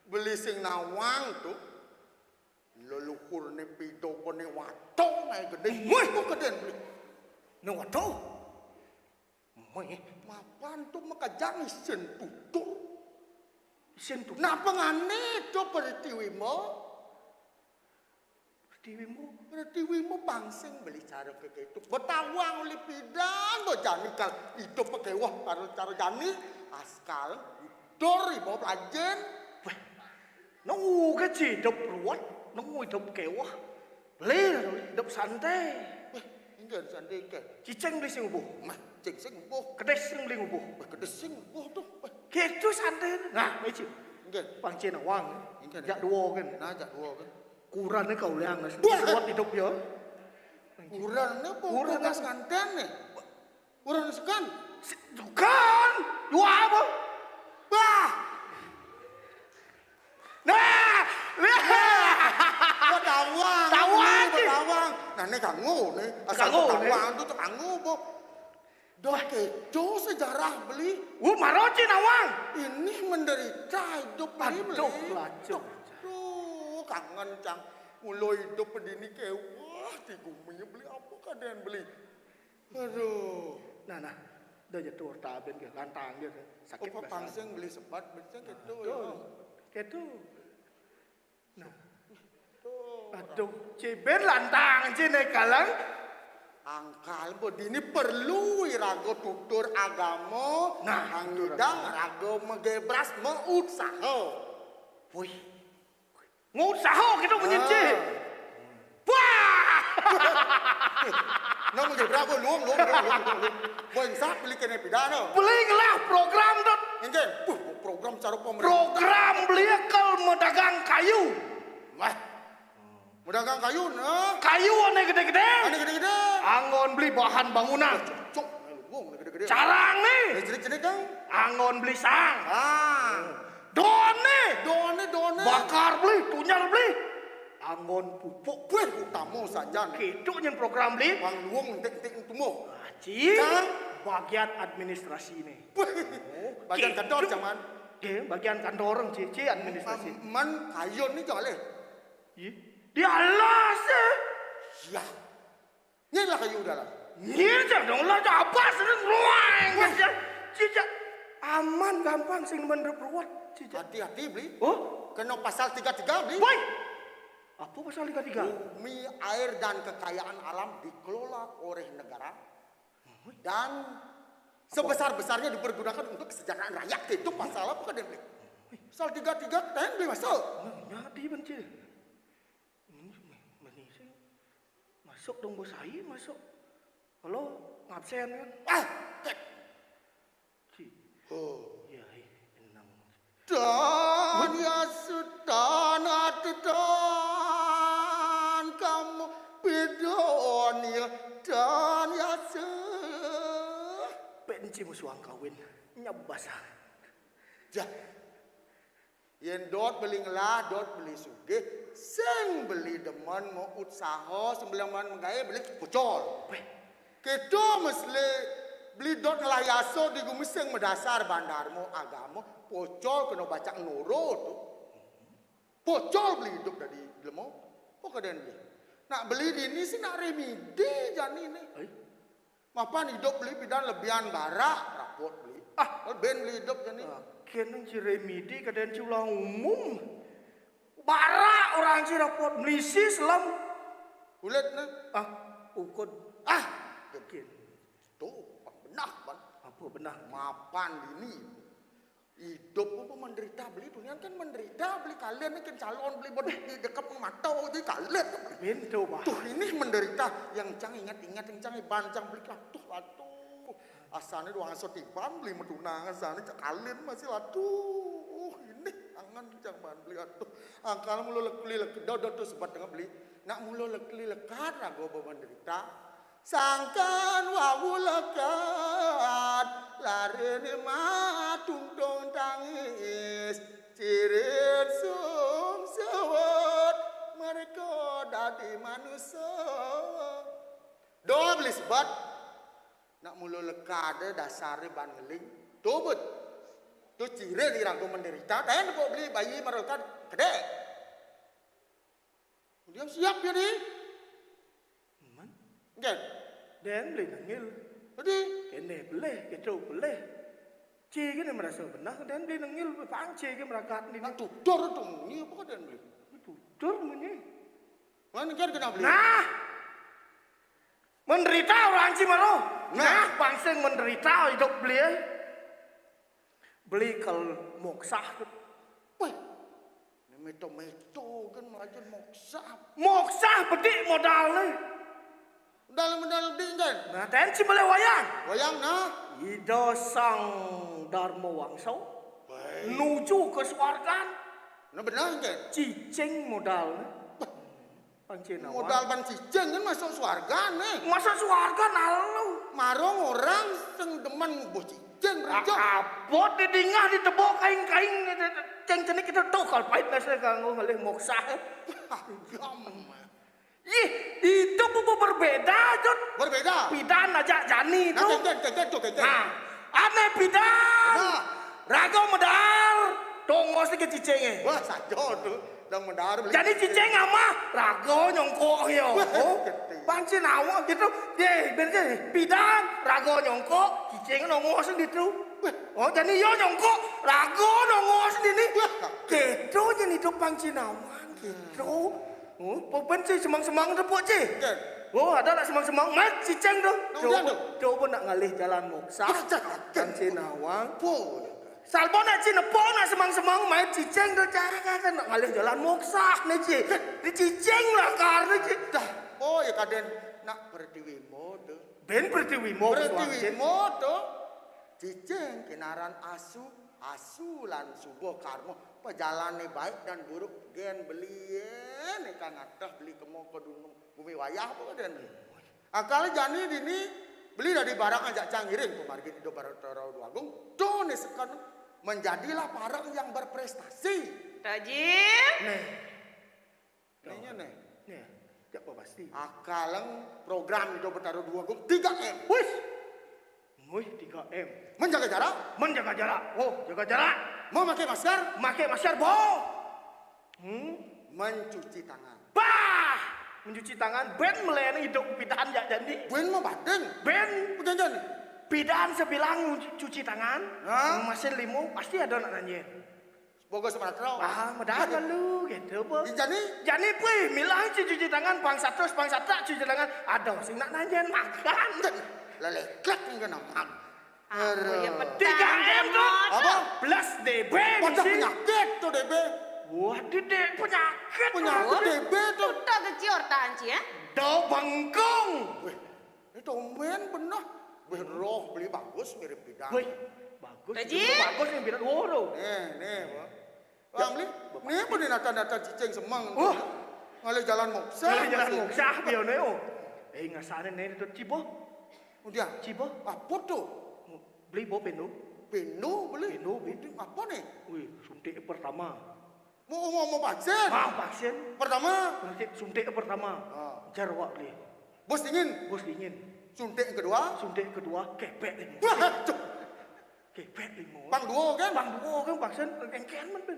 Beli sing nawang tuh. Leluhur ne pido kone watong ngai gening. Wih kok keden beli. Ne watong. Mai mapan tuh makajang sentutur. Sentutur. Napa ngane do pertiwimo? Pertiwimo bangsing beli cara kayak itu. Betawang oleh pidang do jani kal hidup pakai wah karo cara jani askal dor ibo pelajen. Weh. Nunggu ke hidup ruwet, nunggu hidup kewah. Beli hidup santai. Weh, enggak santai ke. Ciceng beli sing ubuh. Mah, ciceng sing ubuh. Kedes sing beli ubuh. Kedes sing ubuh tuh. Gitu santai. Nah, meci. Enggak, pangcen awang. Jak dua kan. Nah, jak dua kan. Kurangnya kau liang nasi. Buat hidup ya. Kurangnya apa? Kurangnya sekanten nih. Kurang sekan. Sekan. Dua apa? Bah. Nah, lihat. Tawang. Tawang sih. Tawang. Nah, ini kangu nih. Asal Kangu, tawang itu kangu, Bu. Doh kejo sejarah beli. Maroci nawang. Ini menderita hidup beli. Aduh, lacur. Aduh, kangen cang. Mulai hidup pedini kewah. Tigumi beli apa kalian beli? Aduh. Nah. Dah jatuh taben ke lantang dia sakit Apa pangseng beli sebat bencang gitu. Gitu. Nah. Aduh, ciber lantang cine kalang. Angkal bedini perlu irago tutur agama. Nah, angidang rago megebras meusaha. Wih. Ngusaha gitu menyinci. Wah! Nó megebras ko luong. Bangsa beli kene pidana. Belilah program dot. Ingin, program cara pemerintah. Program beli kal medagang kayu. Wah. Medagang kayu, nah. Kayu aneh gede-gede. Ini gede-gede. Angon beli bahan bangunan. Cok, luong gede-gede. Carang nih. Jenik-jenik kan? Angon beli sang. Ah. Don nih. Done. Bakar beli, tunyal beli. Angon pupuk. Weh, utama saja. Gitu yang program beli. Wang luong entek-entek tumuh. Haji. Cang. Bagian administrasi nih. Bagian Gitu. kantor jangan. Bagian kantor orang cici administrasi. Man kayon ni jale. Dia alas eh. Ya. Ni lah kayu dah lah. Nyir dong lah apa sering ruang. Cici aman gampang sing menurut cici. Hati-hati beli. Oh, Kena pasal 33 beli. boy. Apa pasal 33? Bumi, air dan kekayaan alam dikelola oleh negara dan sebesar-besarnya dipergunakan untuk kesejahteraan rakyat. Itu pasal apa kan dia beli? Pasal 33 kan beli masuk. Nyati benci. Masuk dong bos saya masuk. Halo, ngabsen kan? Ah, tek. Ci. Oh. Ya, enang. Dan ya sudah dan kamu bedonil dan ya se. Benci musuhan kawin. Nyabasah. Ja. Yen dot beli ngelah, dot beli sugih, sing beli demen mau usaha, sembilan menggawe beli pocol. Kedo mesle beli dot ngelah yaso di gumi sing mendasar bandarmu agama, pocol kena baca nuro tuh. Pocol beli hidup dari lemo, kok kaden beli. Nak beli di ini sih nak remedi jani nih. Mapan hidup beli pidan lebihan barak, rapot beli. Ben beli hidup jani. Kena si remedi kadang ulang umum. Barak orang si rapot melisi selam. Ulet nih. Ukut. Mungkin. Tuh, benar ban. Apa benar? Mapan ini. Hidup apa menderita beli dunia kan menderita beli kalian ini kan calon beli di dekat matau jadi kalian. Bento bah. Tuh ini menderita yang cang ingat yang cang bancang beli atuh. Asalnya doang sotiban beli medunang asalnya cak kalian masih aduh ini angan cang ban beli atuh. Angkal mulu lekli dodot tuh sebat dengan beli. Nak mulu lekli lekat rago menderita. Sangkan wawu lekat lari ni matung dong tangis cirit sum sewot mereka dadi manusia doa beli sebat nak mulu lekade dasari ban ngeling tubut tu cirit irago menderita dan kok beli bayi mereka gede dia siap ya nih kan Dan beli nangil. jadi Kene boleh, gitu boleh. Ci kene merasa benar dan beli nangil pangci ke merakat ni. nak tutur tu ni apa kan beli Tutur muni. mana kan kena beli Nah. Menderita orang Cimaro. Nah, pangseng menderita hidup beli. Beli kal moksah. weh ni meto kan melaju moksa Moksah pedik modal ni. dalam ding kan Nah, tensi boleh wayang. wayang nah Ida sang Dharma Wangso nuju ke swargan. nah benar kan Cicing modal. Pancen modal ban ciceng kan masuk surga nih Masa swarga lalu marong orang sing demen mbok cicing rejo. Abot di dingah di tebok kain-kain ceng cenik kita tokal pahit nasa kanggo ngalih moksa. Ih, itu buku berbeda, Jod. Berbeda. Pidan aja jani itu. Nah, aneh pidan. Nah. Rago medal. Tongos sedikit cicengnya. Wah, sajo tuh. Dang mendar beli. Jadi ciceng ama rago nyongkok yo. Oh, pancen awak gitu. Ye, bener pidan rago nyongkok, ciceng nongos gitu. Oh, jadi yo nyongkok, rago nongos sendiri. Gitu jadi itu pancen awak gitu. Oh, penci semang-semang tepuk ci. Oh, ada nak semang-semang mat ciceng tu. Coba nak ngalih jalan moksa. Pancen awak. Salbo nak cinepok nak semang-semang main ciceng tu cara kan nak ngalih jalan moksa ni ci. Di ciceng lah karena ci. Dah. Oh ya kaden nak pertiwimo tu. Ben pertiwimo. Pertiwimo tu. Ciceng kinaran asu lan subuh karmo. Pejalane baik dan buruk gen belien kang atah beli kemo kedunung bumi wayah apa den. Akal jani dini beli dari barang ajak canggiring pemargin hidup Baratara Agung. Do ne sekan menjadilah barang yang berprestasi. Tajir. Nenya nih. Nih, siapa pasti. Akaleng program hidup Baratara Agung 3M. Wis. Muih 3M. Menjaga jarak. Menjaga jarak. Oh, jaga jarak. Memakai masker. Makai masker boh. Mencuci tangan. Bah. Mencuci tangan. Ben melayani hidup pidan jak jadi. Ben mau badeng. Ben. Perjanjian. Pidan sebilang cuci tangan. Mesin limo pasti ada nak nanya. Boga Sumatera. Medal lalu gitu apa. Jani Pui milah cuci tangan pang satu cuci tangan. Ada sing nak nanya makan. Leleklek kena mak. Aku ya pedang. 3M tu. Apa? Plus DB. Pada penyakit tu DB. Wah, didik penyakit. Penyakit DB tu. Tuh kecil tanci ya. Do bengkong. Wih, itu men benar. Roh beli bagus mirip bidang. Wih, bagus. Tajir. Itu bagus yang bilang woro. Nih, Bang. Nih pun nata-nata cicing semang. Wah. Ngalih jalan moksa. Ngalih jalan moksa biar neo. Ngasane nih itu cibo. Udah. Cibo. Apa tu? Beli bo penu. Penu beli. Penu beli. Apa nih? Wih, suntik pertama. Mau vaksin? Vaksin. Pertama. Suntik pertama. Jarwak beli. Bos dingin. Bos dingin. Suntik kedua. Suntik kedua kepek limo. Kepek limo. Bang duo kan? Bang duo kan vaksin engken men.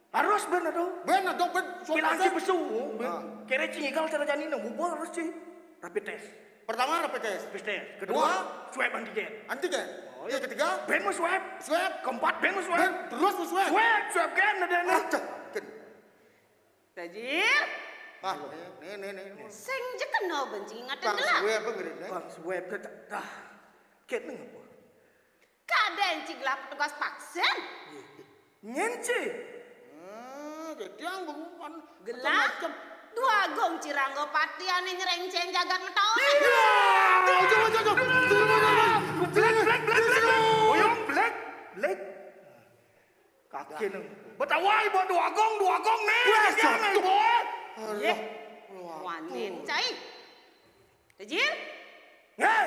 Harus ben aduh. Ben aduh ben. Pilanci besu. Kere cingigal cara jani nang gubah harus ci. Rapid test. Pertama rapid test. Rapid test. Kedua swab antigen. Antigen. Yang ketiga ben mau swab. Swab. Keempat ben mau swab. Ben terus mau swab. Swab kan ada nih. Tajir. Nih. Sing je kena benci ngatan Bang lah. swab apa ngirit nih? Bang swab dah. Ket nang apa? Kaden ciglap tugas vaksin. Nyenci. Jadi yang bukan Gelap. Dua gong ciranggo patiane nyerenceng jagat meton. Black. Oyong black. Kaki nang. Betawai buat dua gong nih. Jangan buat. Ye. Wanin cai. Tajir. Hei.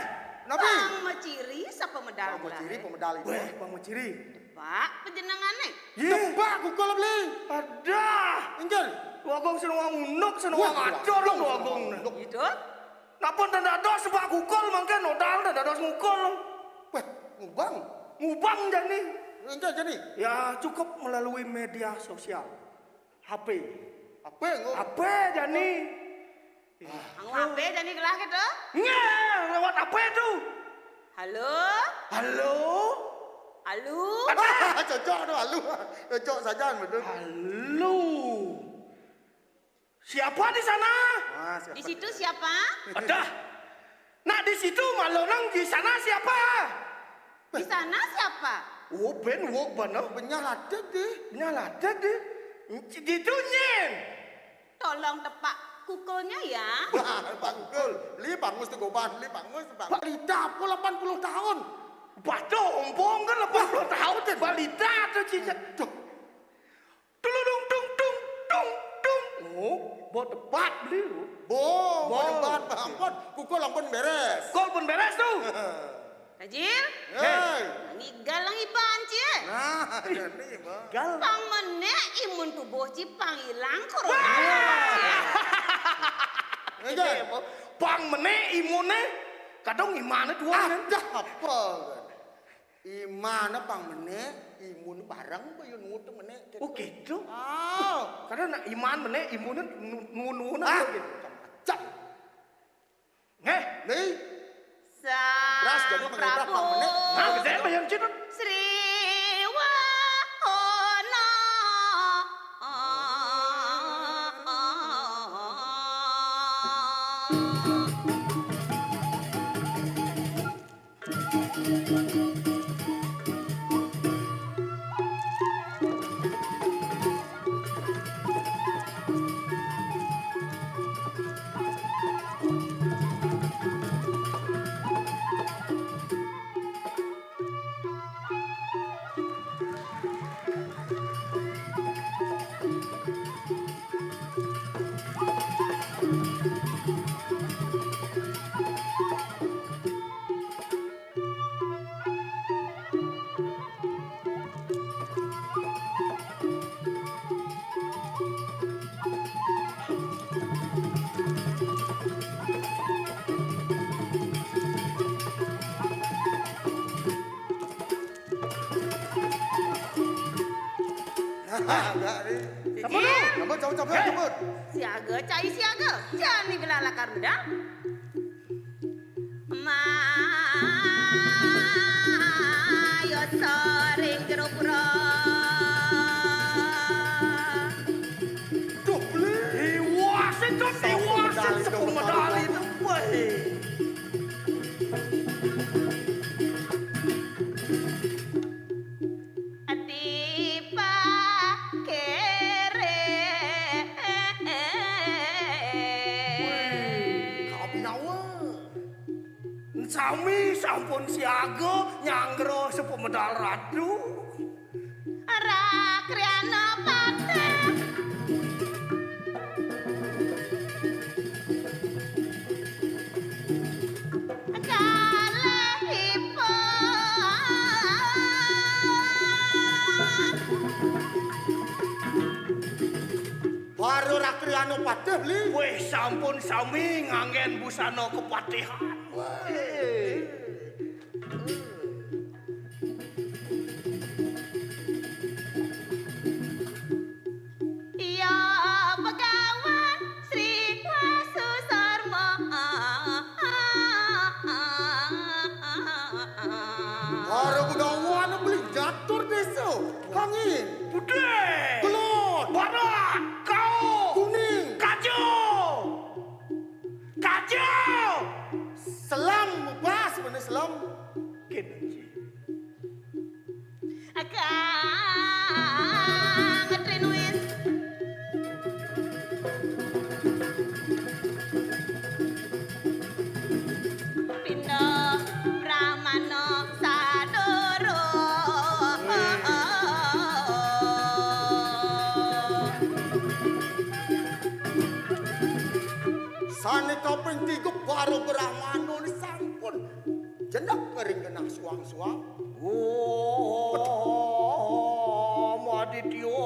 Nabi. Bang Maciri siapa medal Bang Maciri pemedal itu. Weh, Bang Maciri. Pak penjenengannya. Tebak kukul beli. Ada. Injil. Dua gong senang unuk, senang ngacor dua gong. Gitu. Napun tanda dos sebab kukul mangke nodal tanda dos ngukul. Weh, ngubang. Ngubang jadi. Injil jadi. Ya cukup melalui media sosial. HP. Apa ngomong? HP jadi. Ang wape jadi gelah gitu. Nggak, lewat HP itu. Halo. Halo. Halo. Cocok tu halu. Cocok saja betul. Halo. Siapa di sana? Di situ siapa? Ada. Nah di situ malonang di sana siapa? Di sana siapa? Oh ben wo benar. Penyaladet deh. Nyaladet deh. Di itu nyen. Tolong tepak kukulnya ya. Bangkul. Beli bangus tu goban. Beli bangus. Balita pun 80 tahun. Batu ompong kan 80 tahun tu balita tu cincin. Tulung tung. Oh, buat debat beli lu. Bo, debat ampun. Kukul ampun beres. Kau pun beres tu. Gal. Pang menek imun tubuh cipang hilang corona. Ini pang menek imune kadang imane dua. Ada apa? Imana pang menek, imun barang apa yang nutup menek? Oh gitu. Ah, Karena nak iman menek imune nu ah, gitu. cak. Ngeh. Nih, Ras jadi mengira pang menek. Nah, gede bayang cina. Sri Wahono. Cabut. Siaga cai siaga. Jani gelala karuda. Mayo sering jerupura. Tuh, beli. Iwasin sepuluh medali itu. Woi. Atipa kere. Kau binawa. Sami sampun siaga nyanggro sepuluh medal radu. Ara kriana pate. Kalehipo. Baru rakriano pateh li. Weh sampun sami ngangen busana kepatihan. Weh. Iya Begawan Sri Wasu Sarma. Baru begawan beli jatuh desa. Kangin. Putih. Telur. Barak. Kau. Kuning. Kacau. Kacau. Selam. Bas mana selam. Kena. Akang ngetrenuin. Pindah Pramana Sadoro. Sane kaping tiga baru berahmano ni sampun. Jendak kering kena suang-suang. Oh, madityo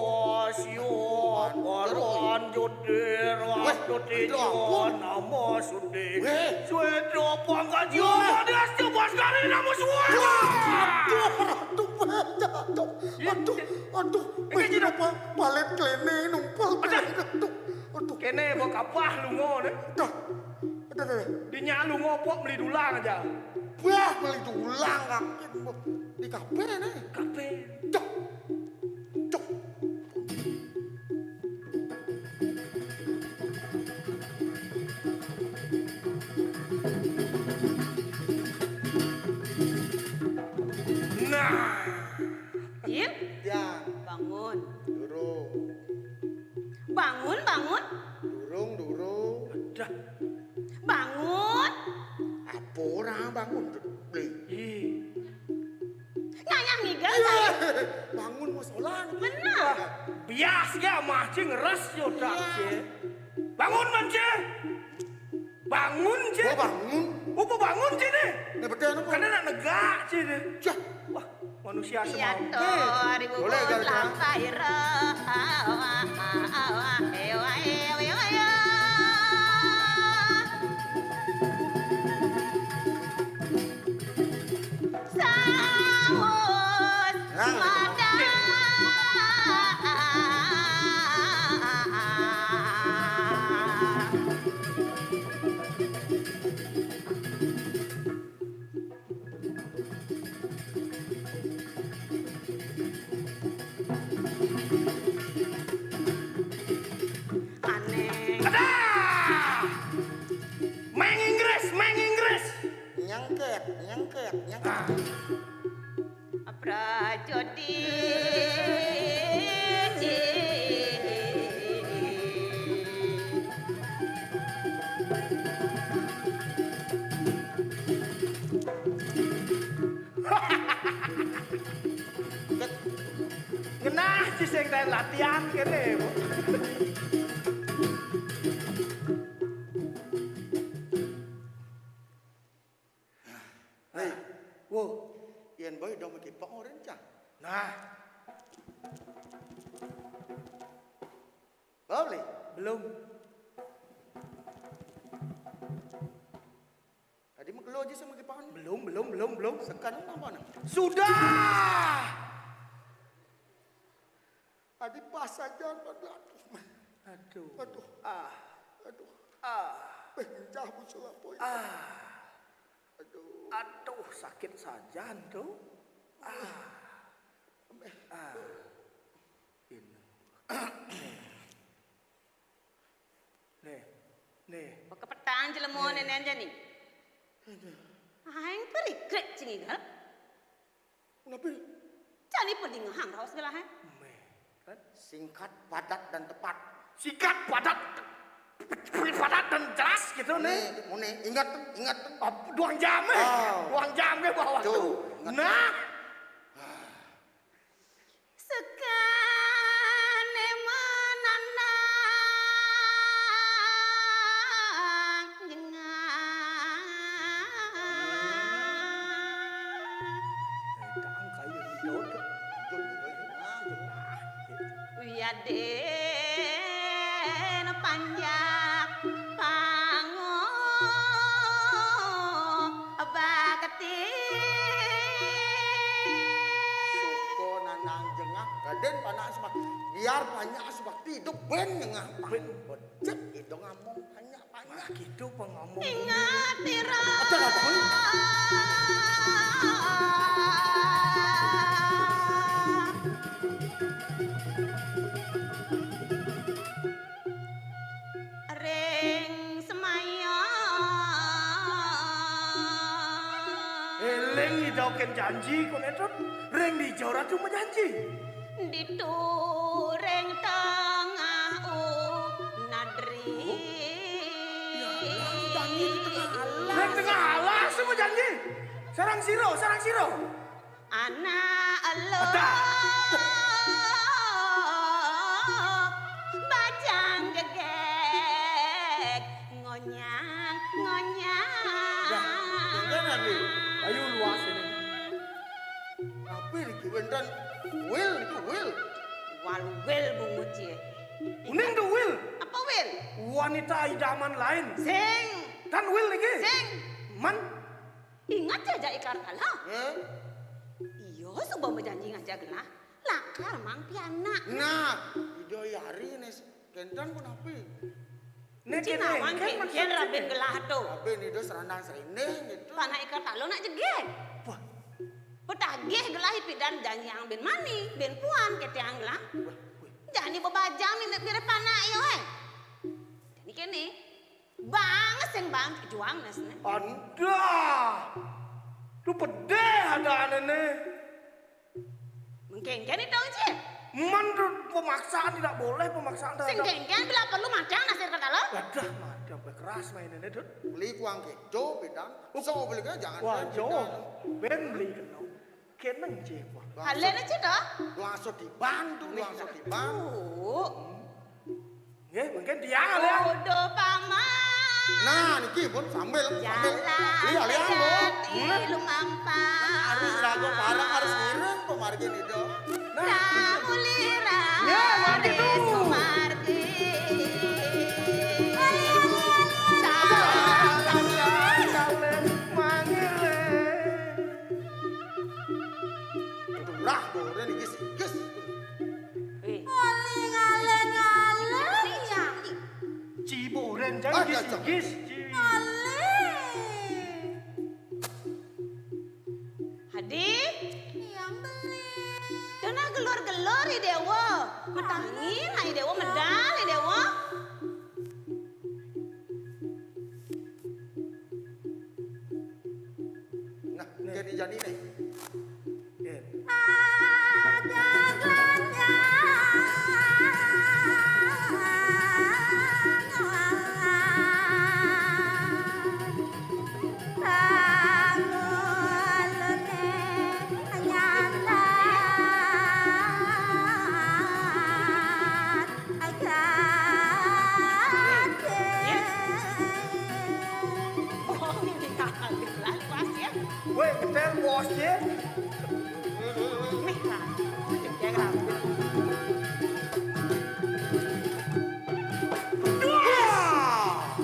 siyon, waran jodir, waktu tiyon, nama sude. Suedo pangkajiyo, madias cebas kali nama suara. Aduh, begini apa? Palet klene numpal. Aduh, Kene bawa kapah lungo ne. dah. Dinya lungo pok beli dulang aja. Bah, beli dulang kakin di kafe nih. Kape. Cok, cok. Nah, Jim, Ya, bangun. durung, Bangun, bangun. durung. dah. Bangun. Apa orang bangun beli? Nyanyah migel saya. Bangun mau sholat. Benar. Bias ya mah cing res yo dak je. Bangun man je. Bangun je. Gua bangun. Apa bangun je ne? Ini betul apa? Karena nak negak je ne. Jah, Wah, manusia Iya semua. toh, ribu Boleh, Garda. lampai Sahut madah. Aneh. Ada! Meng Inggris, Meng Inggris. Nyangket. Prajodi. Genah ci sing teh latihan kene. Bu. Hei, Wo. yen boy dong make pangoren cah. Nah, Boleh. belum. Tadi mah gelo aja sama make pangon. Belum. Sekarang apa nang? Sudah. Tadi pas aja aduh. Aduh. Aduh. Aduh. Pencah musuh apa ya? Aduh. Aduh, sakit saja tuh. Ini. Nih. Kepetaan jelemon ini aja nih. Aing perikrek cingigal. Kenapa? Cani pedingahang rawas segala he. Kan? Singkat, padat dan tepat. Sikat padat dan jelas gitu nih. Mune, ingat. Duang jam Oh. bawah Tuh, tuh. ingat. Nah, Sekane menandang jengang. Cang kayu hidot. Wiyaden panjang pango bakati. Suko nanang jengah, raden panak sebab biar banyak sebab hidup ben jengah. Becek itu ngomong banyak. Nah, gitu pengomong. Ingat tira. Ada. Ring semaya. Eleng hidaukan janji kon itu. Reng di jora tuh menjanji. Ditureng tengah nadri. Reng tengah alas semua janji. Sarang siro. Anak elo. Ada. Bajang gegek. Ngonyang. Jangan nih. Ayo luas ini. Tapi di Wendan Will. Walwil bungut cie. Kuning tuh Will. Apa Wil? Wanita idaman lain. Sing. Kan Will lagi. Sing. Man. Ingat aja ikar kalah. Eh? Iyo subah berjanji ngajak lah. Lakar mang piana. Nah, video hari nih. Kentan pun api. Nek Cina mang kan kengken rabin gelah tuh. Api nih do serandang serine gitu. Tanah ikar talo nak jegek. Wah. Petagih gelah pidan janji yang ben mani, ben puan ketiang gelah. Jangan bebajang minta biar panak yo Jadi kene banget sing bang juang nasne. Anda. Lu pedeh ada aneh. Mengkengken itu cie. Man pemaksaan tidak boleh pemaksaan. Sing kengken bila perlu macang nasir ke dalam. Wadah, madam keras mainannya tuh. Beli kuang kejo pedang. So beli kan jangan. Wah, jauh. Ben beli kenal. Kenang cewek. Halen aja dah. Langsung dibantu. Ya, mungkin dia kalian. Bodo paman. Nah, niki pun sambil. Jalan Lihat, Bu. jati lumampang. Harus ragu parah harus ngiring. gini dong. Samulira Ya, Ade waduh. Sumardi. Lah, boleh nih, gis. Oli ngalen-ngalen ya. Ciburen Ah, jangan cocok. gis. Oli. Hadi, Yang beli. dona gelor-gelor i dewa. Metangin ai dewa medal i dewa. Nah, jadi nih. Ada gelanya. Oh, ini kali lali pas ya. Weh, betel bosnya. Nih lah. Jangan rapi.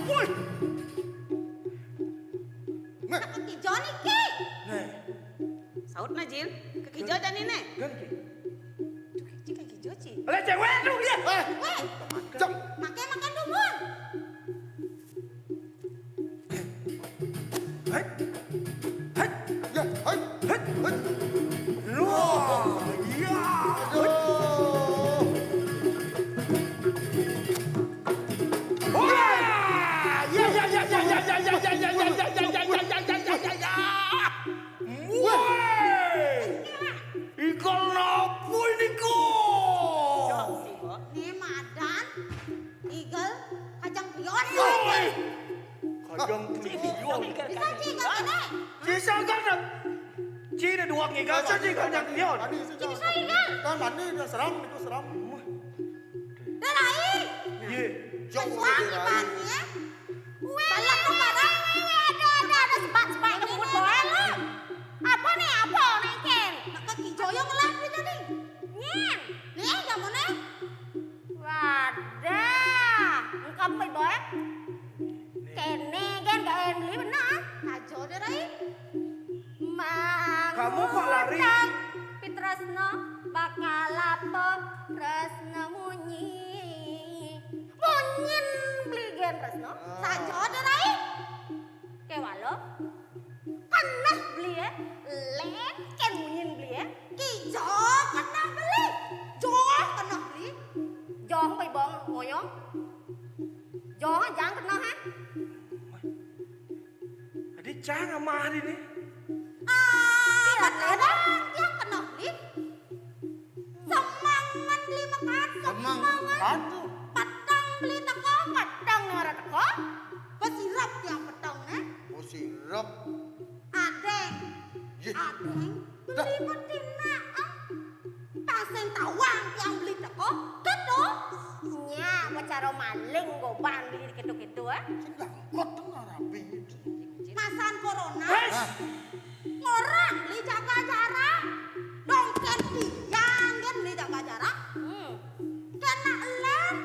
Woi. Kaki Johnny Ki. Nih, Saud najil, kaki jo dan ini. kan ki. Kaki jo ci. Lah cewek tuh ya. Weh, Cok. makan dulu. Hai. Hai. Ya, hai. Hai. Wah, iya. Aduh. Wah, ya. Woi. Ikol nopo ini kok? Nih madan, eagle, kacang pion. Woi. Kajang tujuan. Bisa sih kan ini? Sisa kan? Cina dua ngiga saja kajang tujuan. Mani saja. Bisa eagle. Kan mani udah seram, itu seram. Derai. Ye. Jauh Wangi dari banget ya. Banyak tuh barang. Ada sebat-sebat ngebut boel lo. Apa nih Ken? Nak kaki joyong lah gitu nih. Nyen. Nih kamu nih. Wadah. Engkau mai boel. Kene kan gak beli benar. Kajo derai. Kamu kok lari? Pitresno bakal apa? Tresno munyi. Munyin beli gen Tresno. Sajo derai. Kewalo. Kenah beli ya. Len ken munyin beli ya. Kijo kenah beli. Joh kenah beli. Joh bay bong ngoyong. Joh jangan kenah ha. Adik jangan mah ini. Betul yang kena beli. Semangan beli makan. Semangan. Petang beli teko, petang ngora teko. Pesirap yang petang Oh, sirup. Adeng. Ye. Adeng beli betina. Paseng tawang yang beli teko. Gitu. Nya bicara maling gobang beli gitu-gitu Singkangkot tuh rapi. Masan corona. Wes. Orang beli jaga jarak. Dongken piang kan beli jaga jarak. Kena lem.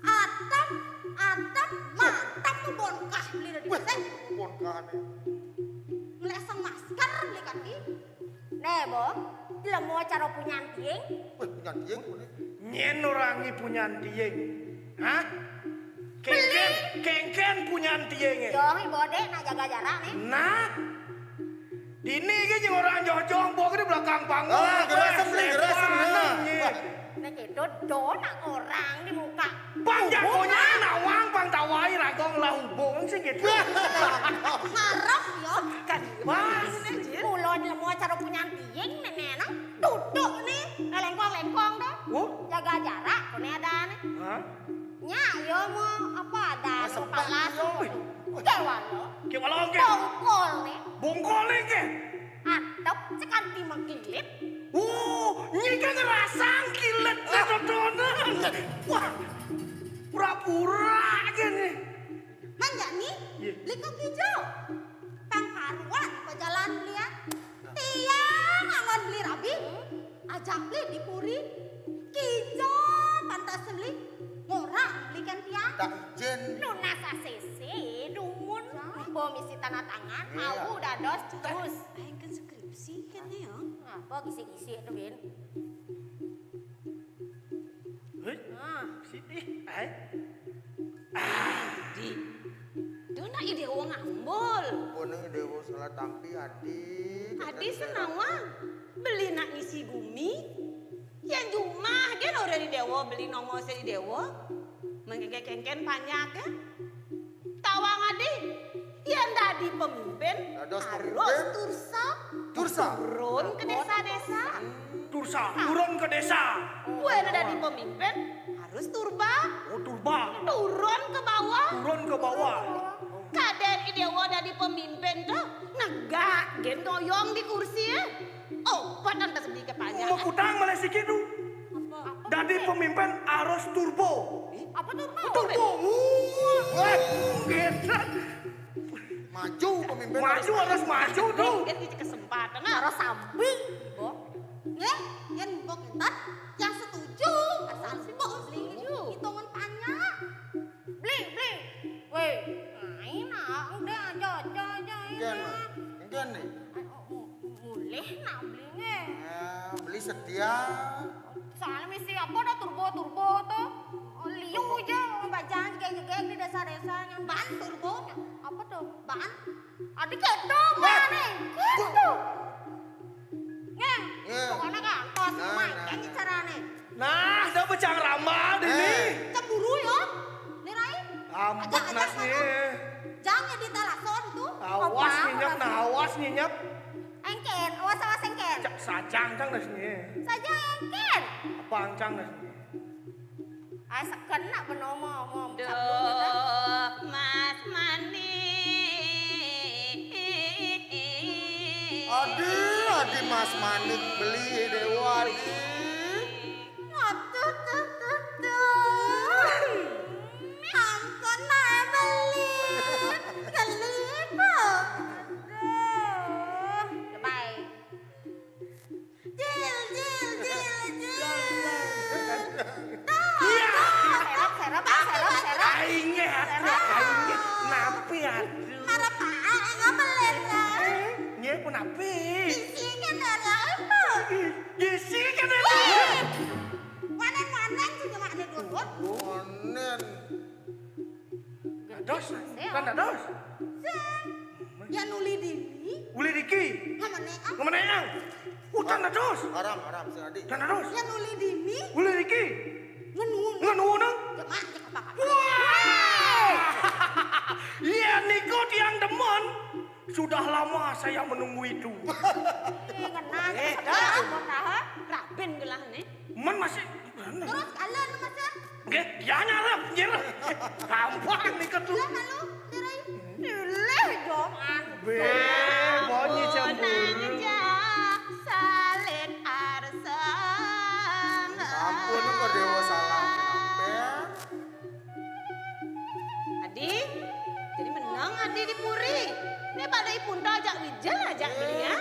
Atap mantap tuh bonkah beli dari Wah, sini. bonkan. Ngeleseng masker beli kaki. Nih bo, dia mau cara punya anting. Wah, punya dieng boleh. Nyen orangi punya tieng. Hah? Kengken punya tieng. Johi bode nak jaga jarak nih. Nah. Dini kan yang orang jauh-jauh bawa ke di belakang panggung. Ah, gerasan beli, gerasan. Wah. Nih gitu do nak orang di muka. Bang jagonya nawang bang tawai ragong lah hubung sih gitu. Ngarep yo. Kan Mas. Mulon dia mau cara punya anting nenek no. Duduk nih, lengkong deh. Oh? Jaga jarak, ini ada nih. Hah? Nya, yo mau apa ada? Mau palas. Kewan lo. Gimana ke? Bongkol nih. Bongkol ke? Atap sekanti mengkilip. Ini kan ngerasang kilet sedodonan. Wah, pura-pura gini. Manja nih, likok hijau. Pang karuan ke jalan lihat. Tiang angon beli rabi. dak jen. Lunas ACC, dumun, misi tanda tangan, mau dados terus. Aing kan skripsi kan ya. Apa kisi-kisi itu, Bin? Sini, ay. Di. Dona ide uang ngambol. Boneng dewo salah tampi adik. Adi senawa beli nak ngisi gumi. Yang cuma kan udah di dewo beli nongol di dewo. Mengkeken banyak kan. Tawang adi. Yang tadi pemimpin Dados harus pemimpin. tursa turun ke desa-desa. Turun ke desa. Gue ada di pemimpin harus turba turun ke bawah. Kaden idewo dari pemimpin tuh negak gentoyong di kursi ya. Oh, padan sedikit banyak. Mau kutang malah sikit tu. Dari pemimpin harus turbo. Apa turbo? Turbo. Maju pemimpin. Maju harus maju tu. Kan di kesempatan Cara samping, Bo. Nggih, yen mbok entar yang setuju. Asal sih mbok setuju. Hitungan banyak. Beli. Weh, ini udah aja Enggak nih. Boleh nak belinya. Beli setia. Soalnya misi apa dah turbo tuh. Liu aja bacaan kayak di desa-desa yang Ban turbo. apa tuh? Ban. Adik kedo mana? Kedo. Ngeng, Ngeng. pokoknya kan tos Nah, main nah, kayak nah. carane. Nah, dah becang ramal ini. Cemburu ya. Nirai. Ambek nasnya. Jangan ditalason tuh. Awas nyinyap, nah awas nyinyap. Engken, awas engken. Cak sajang cang nasnya. Saja engken. Apa angcang nasnya? Seken nak benomong. Duh, Mas Mani. Adi Mas Manik beli dewa adi. Angkon nak beli. Kelima. Lebay. Jil. Serap. Aingnya aingnya. Napi aduh. Harap enggak belen lah. Nye pun napi. Isinya ada apa? Gisi kan ada. Manen juga ada dulu. Monen. Dos, kan dos. Ya nuli dini. Uli diki. Ngemenang. Hutan dos. Haram si Adi. Kan dos. Ya nuli dini. Uli diki. Ngenun. Ngenu nang. Cuma cek apa? Wah! Iya Niko tiang demon. Sudah lama saya menunggu itu. Rabin gelah nih. Man masih. Terus kalian macam Gak, ya nyarap, nyerap. Gampang nih ketu. lalu Nirai. Leh joman. Bonyi cemburu. Salin arsang. Ampun kok dewa salah sampai. Adi, jadi menang Adi di Puri. Ini pada ipun ajak wijal ajak beli ya.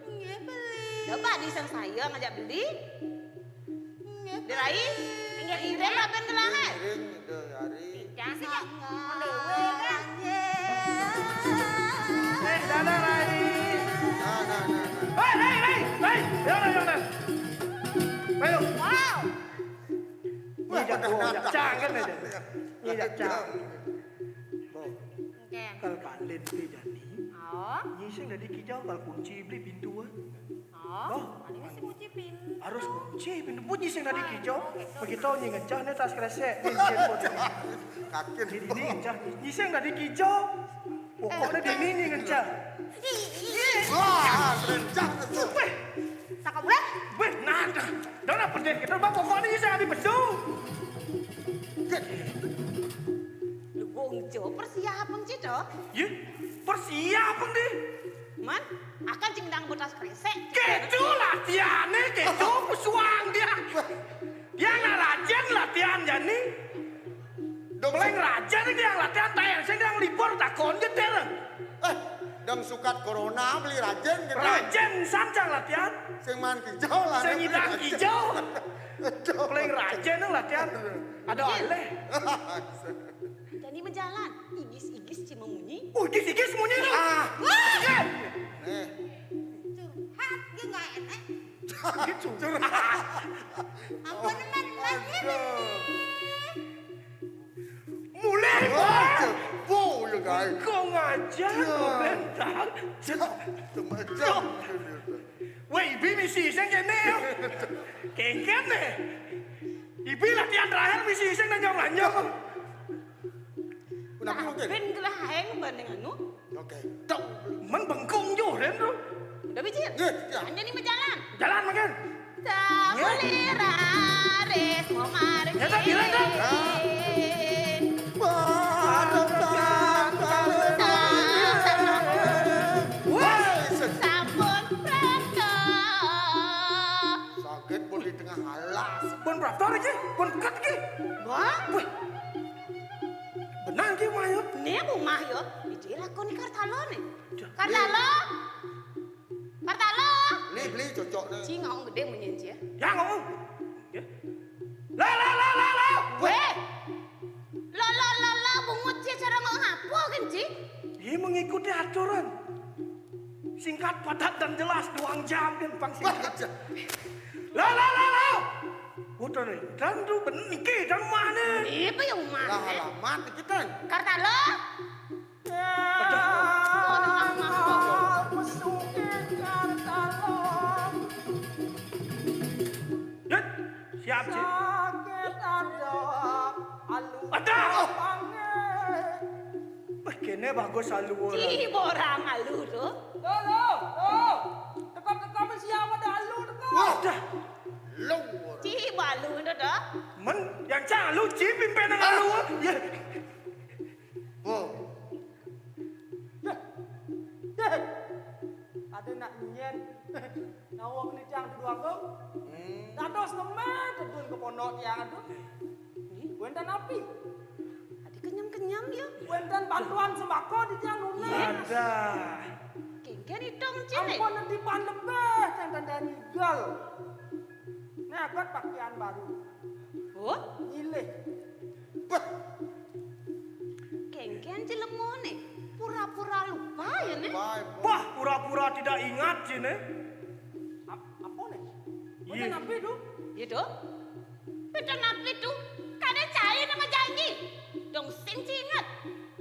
Nggih beli. Coba di sang saya ngajak beli. Nggih. Dirai, tinggal ide raben gelahan. Ring itu hari. Jangan sih Dewe kan. Dadah Rai. Nah. Hei. Yaudah. Ayo. Wow. Nyidak gua, jangan aja. Nyidak cang. Engken. Kal kalian beli jadi. Oh. Nyiseng dari kijau kal kunci beli pintu. Oh. Ini masih ngucipin. Harus kunci pintu pun nyiseng dari kijau. Begitu ngecah nih tas kresek. Nyiseng Kakin. ini ngecah. Nyiseng dari kijau. Pokoknya ini ngecah. Wah, rencah itu. Cakap boleh? Weh, nada. Dah nak pergi kita bang pokoknya nyiseng di besu. Lu hijau persiapan sih toh. Ya, persiapan deh. Man, akan cingdang botas kresek. Kecu latihannya, kecu pesuang dia. Dia nggak rajin latihan jadi. Mulai ngerajan dia yang latihan tayang, saya yang libur tak konjet dia. Dang sukat corona beli rajen gitu. Rajin sancang latihan, Sing man kijau lah. saya nyidang hijau. Mulai ngerajan yang latihan. Ada oleh. Dikit semuanya itu. Curhat ge nggak enak. Curhat. Ampun teman lagi nih. Mulai, Cepu ya guys. kau ngajar, kau bentang. Macam. Wah, Ibi misi iseng kene. Kengken nih. Ibi latihan terakhir misi iseng dan nyong. Kenapa mungkin? Ben gelaheng banding anu. Oke. Cok. Men bengkung jo den tuh. Udah bijil. Hanya nih jalan. Jalan makan. Taulira res mau margin. Ya, tak bilang, tak? Sampun prapto. Sakit pun di tengah halas. Pun berapa lagi? Pun kat lagi. Wah, Wih. Benar ki mayo. nih rumah yo. Bijil aku nih kartalo nih. Kartalo. Kartalo. Nih beli cocok nih. Ci ngomong gede menyenci ya. Ya ngomong. Ya. La. Weh. Lo bungut ci cara mau ngapo kan ci? Dia mengikuti aturan. Singkat, padat dan jelas 2 jam kan pang singkat. La. Udah nih, dan tuh bener niki dan mana? Ini apa yang Lah mana? alamat kita. Kartalo. Ya, siap sih. Sakit ada alu. Ada. Pange. Kene bagus alu orang. Ci borang alu tuh. Lo. Tekap siapa ada alu tekap. Wadah, Luar. Ci balu itu dah. men yang cang alu cipin penang alu. Ya, Oh. Ada nak nyen. Nawak ni cang dua kau. Dados teman tedun ke pondok yang aduh. Wendan api. Adi kenyam ya. Wendan bantuan sembako di tiang lunas. ada. Kengken itong ci nih. Ampun nanti pan lebih yang tanda nigal. Ini agak pakaian baru. Oh, Ilih. kengken ci lemo nih. Pura-pura lupa ya nih. Bye. Wah, pura-pura tidak ingat sini. Apa nih? Iya. Wendan api tuh. Gitu. Betul napi tuh. Kada cair nama janji. Dong sing ci ingat.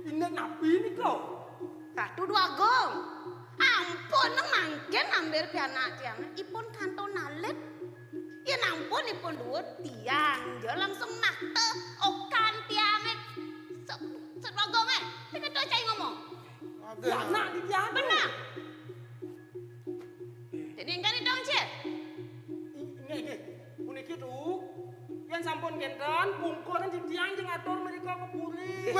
Ini napi ini kau. Ratu dua gong. Ampun nang mangken ambil piana tiang. Ipun kanton nalet. Ya nampun ipun duit tiang. Dia langsung nakte. Okan tiangnya. Sedua gong Ini tuh cai ngomong. Ya nak di tiang. Benar. Jadi kan itu dong cie. Ini. Uniki tuh. Yang sampun kentan. Pungkuran di tiang yang atur mereka ke puri.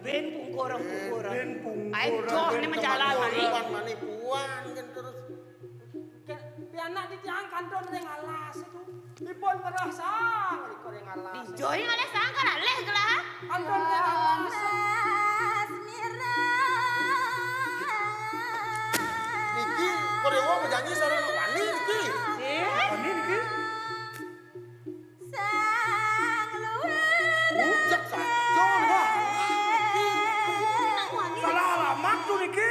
Ben pungkurang. Ben pungkurang. Ayo joh ini menjalan mani. Mani puan kan terus. Pianak di tiang kantor yang alas itu. Ipun kerasang. Mereka yang alas. Joy ada sangka leh gelah. Kantor yang alas. Niki, kau dewa berjanji sarang wani Niki. Ini nih. Ujak saja lah. Salah alamat tuh Niki.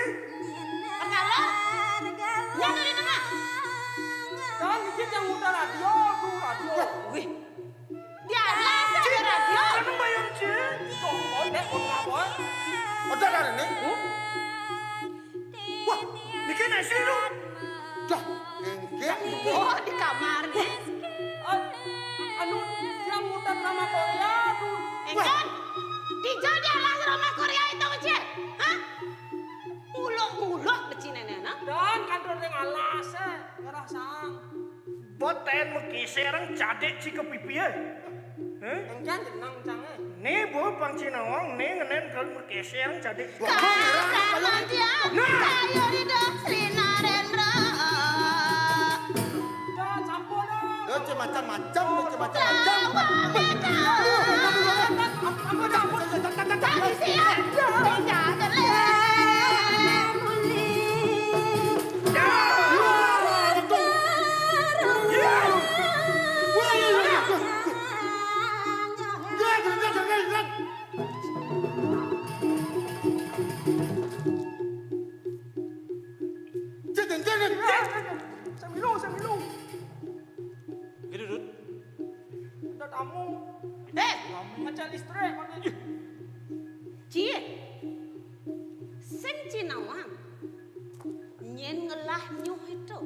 Kalau yang dari tengah. Dan dikit yang muter radio tuh radio. Wih. Di alas ada radio. Kan bayang cie. Oh, dek pun ngapoi. Ada kan ini? Wah, Niki nasi lu. Dah, gengget. Oh di kamar nih. Anu yang muter sama Korea tuh. Enggak. Di jauh di alas rumah Korea itu cie. Hah? Muluk becin nenek. Dan kantor yang alas ngerasang. Boten mengkiserang cadek ci ke pipi ya. Engkan tenang cange. Nih bu pang Cinawang nih ngenen kalau mengkiserang cadek. Sama dia. Kayo di Sri Narendra. Dan campur dong. Macam-macam. Tadi siang. Jangan leh. Semilu. Gitu Dut. Ada tamu. Ngecek listrik. Cie. Sing Cinawang. Nyen ngelah nyuh itu.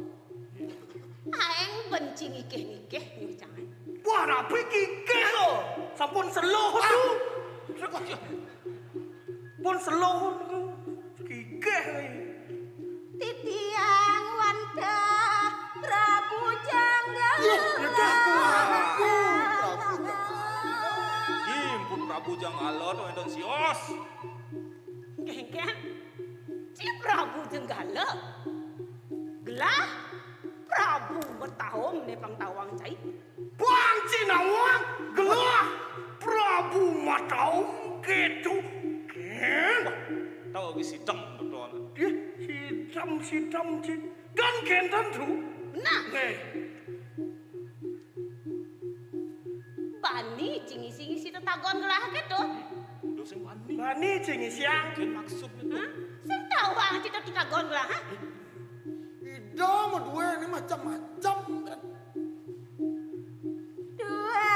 Aeng benci ngikeh-ngikeh nyuh jangan. Wah, rapi kikeh lo. Sampun seluh tu. Pun seluh tu. Kikeh ni. Titiang wanda Prabu Jangga. Pun Prabu Jangalon enten sios. Gengken. Ci Prabu Jenggala. Gelah Prabu bertahun nepang tawang cai. Bang Cinawang gelah Prabu Mataung gitu. Ken. Tahu lagi sidang betul. Dia sidam dan kentan tu. Nah, Nih. bani cingisi-ngisi tetagon gelah gitu. Udah sing wani. Bani cing siang. Mungkin maksudnya tuh. Hah? Sing tahu ang cita tetagon gelah, ha? Ida mau dua ini macam-macam kan. Dua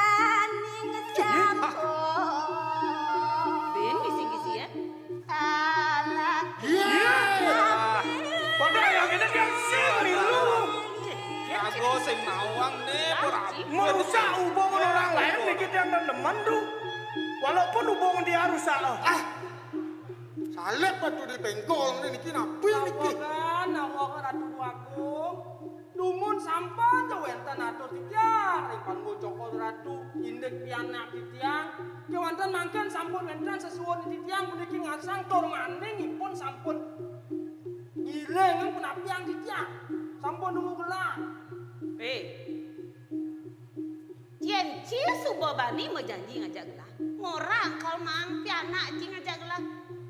ning campur. Ben ngisi-ngisi ya. Alat Padahal yang ini dia sini lu. Jago sing nawang nih Prabu. Merusak hubungan orang lain dikit yang teman tu. Walaupun hubungan dia rusak. Salep batu di bengkol ini niki napi niki. Nawakan Ratu Agung. Dumun sampan jawenten atur titiang. Ringpan bocokol Ratu indek pianak titiang. Kewanten mangken sampun wenten sesuwun titiang puniki ngasang tur maning ipun sampun gilengan penapiang titiang. Sampun nunggu gelang. Cien cie subuh bani mau janji ngajak gelah. Ngorang kalau mampi anak cing ngajak gelah.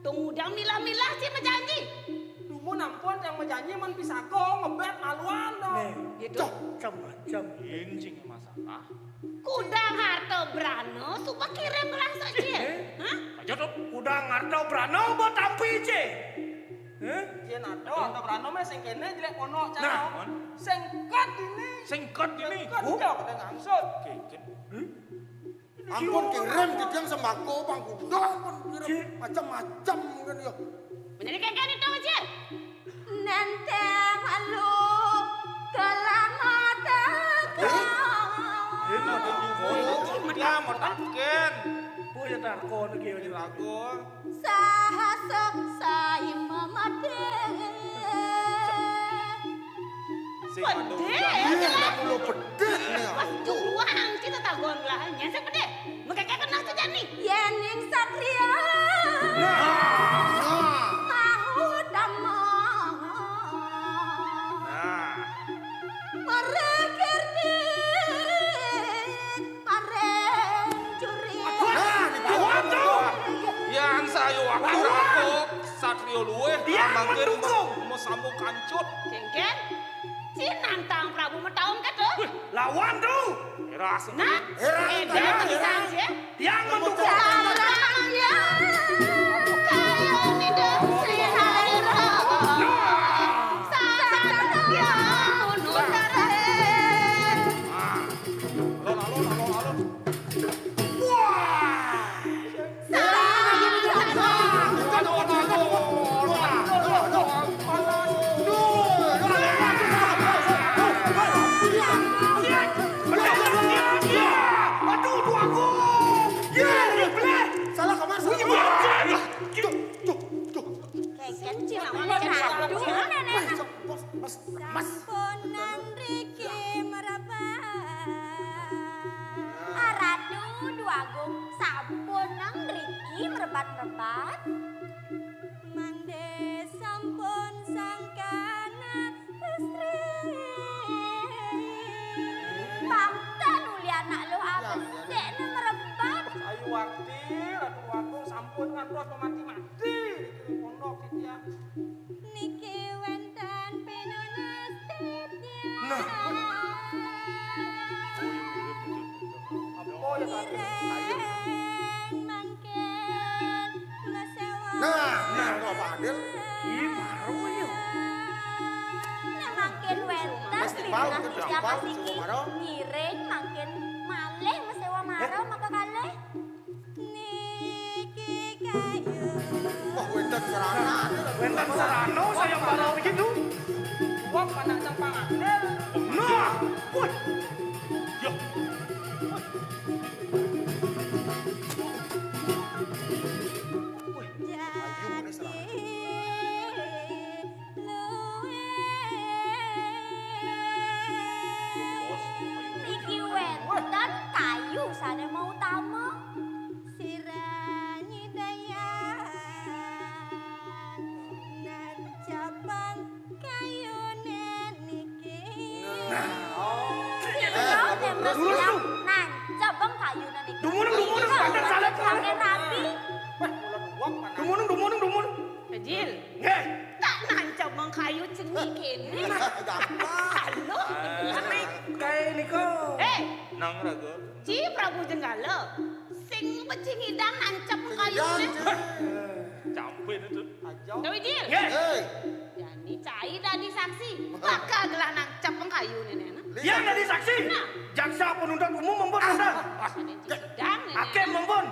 Tunggu udang milah-milah cing menjanji. Dumun ampun yang menjanji man pisako ngebet maluan dong. Gitu. Macam-macam. Incing masalah. Kudang harta berano supaya kirim gelah saja. Hah? Aja tuh. Udah ngarto berano buat tampi je. Yen ado atau berano mah sing kene jelek ono Nah, cara. Sing kat ini. Singkat ini. Kat dia kena ngangsut. Keken. Ampun kirim titiang sembako bang gudang pun kirim macam-macam kan ya. Menjadi keken itu aja. Nenteng alu kelamata. Ya mau taken. Punya tarko lagi Ini lagu. Sahasa sai mamade. Sing ado. Pede. Pulau pedet nih. Juang kita tagon gelahnya sepede. Mereka kenal saja nih. Yening satria. Mahu damang. Nah. Merekirti. Mareng curi. Yang saya waktu rapok Satrio luwe. Dia Mangkir mendukung. mau sambung kancut. Kengken. Si nantang Prabu Mataung kata. lawan tu. Eras. Nah, edan bisa aja. Yang mendukung. Caranya. Kayo ni desi haira. Satria unutare. Alon. Aduh, tu aku. Ya, boleh. Salah kamar salah. Keken cinawang cadu. Sampunan riki merapat. Aradu duagung sampunan riki merebat-rebat. Mangde sampun sangkana istri. Pamtan uli anak lu abis dekna merebat. Ayu wakti Ratu Agung sampun ngantos mati-mati di pondok titiang. Niki wenten pinunas titiang. Apa ya tadi? Mireng mangken ngesewa jambal, nah, itu yang jambal, kasih suruh ki maro. ngiring makin malih mesewa maro maka kalih. Niki kayu. Wah, wenten serana. Wenten serano saya baru begitu. Wah, anak sang pangandel. Nah, wah. Ya, Niki wenten kayu sane mau utama. Sirani dayan nan cabang kayune niki. Nah, cabang kayune niki. Dumunung, paten salah Pakai rapi. Dumunung. Kecil. Nggih. Tak nancap bang kayu cengi kene. Halo. Tapi kayak ini kok. nang raga. Ci Prabu Jenggala. Sing becingidang nancap bang kayu ne. Campur itu. Dewi Jil. Nggih. Yani cai dadi saksi. Bakal gelah nancap bang kayu ne nena. Yang jadi saksi. Jaksa penuntut umum membon Anda. Dang ne. Hakim membon.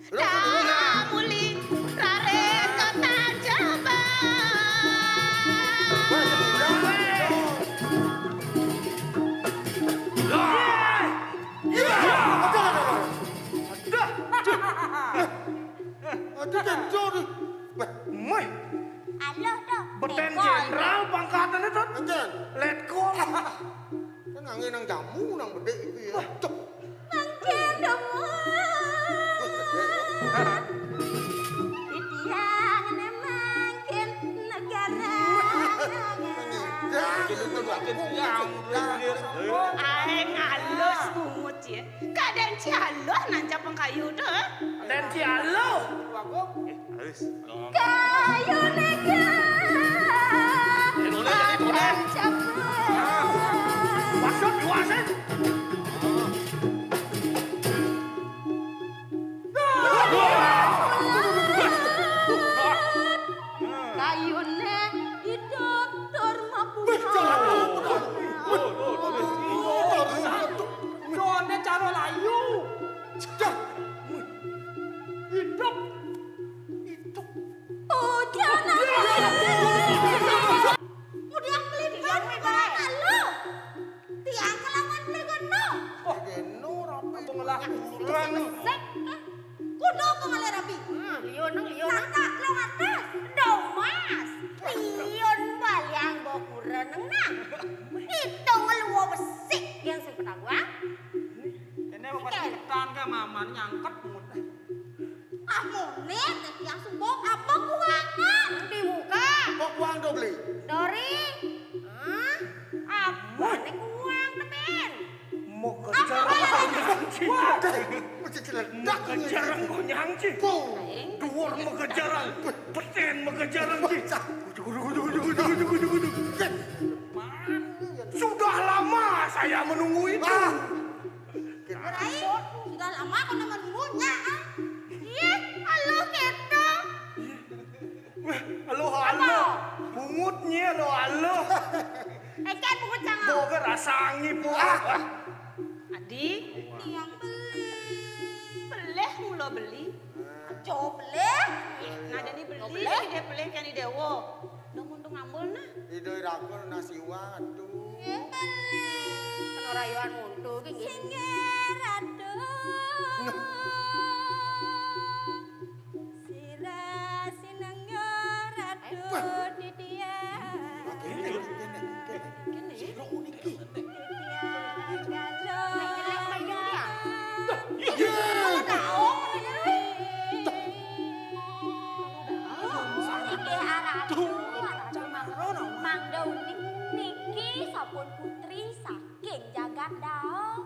Dah muli rare kota Jawa. Aduh, kencur. Meh, Aloh dah. beten jenderal pangkatan itu. Anjen, Letkol. kan angin nang jamu nang bedek itu ya. Cep. Mangkin dong. Titiang ne mangkin negara. Aeng halus mungut ya. Kadang ci halus nancap bang kayu dah. Dan cialo. Harus. Kayu negara. Maksud diwasin. Kayune hidup dharma Soalnya cara layu. Hidup. Hujan Udah beli tiang barang lu. Tiang kelawan beli gono. Wah, geno rapi. Sek. Kudu pengalih rapi. Lion. Kakak lu atas. Dong mas. Lion baliang bokuran nang. Itu ngeluwo besi yang sing petagua. Ini apa ketan ke mama nyangkut mut. Ah monet yang sumbok apa kuangan di muka. Kok uang do beli? Dori. Hah? Apa nih kuang temen? Mau kejarang nyangci. Mesti celedak. Kejarang kok nyangci. Duor mau kejarang. Beten mau kejarang ci. Sudah lama saya menunggu itu. Berai, sudah lama kau nama nunggunya. Iya, halo kita. Halo. Bungutnya halo. Kan buku canggah. Boga rasangi po. Adi, Yang beli. peleh mula beli. Coba beli. Nah jadi beli, dia peleh kan di dewo. Dong untuk ngambil nah. Idoi rakon nasi waduh. Yang beli. Kan rayuan mundur gini. Singerado. Sira sinengorado di dia. Niki sapun putri saking jagat dao.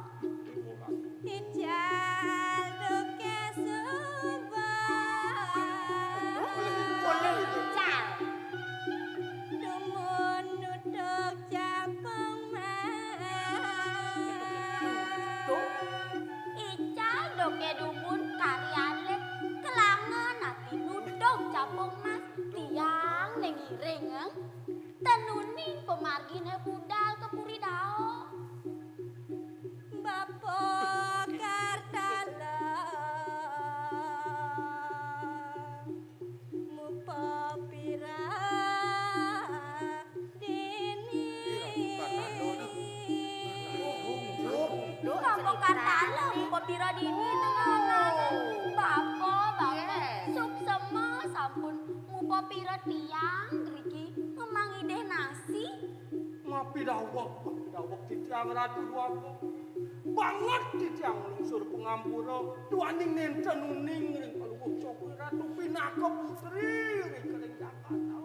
pira dini tenganan. Bapak, suk sema sampun mupa pira tiang ngriki memangi deh nasi. Mapi dawak di tiang ratu duaku. Banget di tiang lungsur pengampura. Duaning nenten uning ring paluwuh cokoy ratu pinaka putri ring kering Jakarta.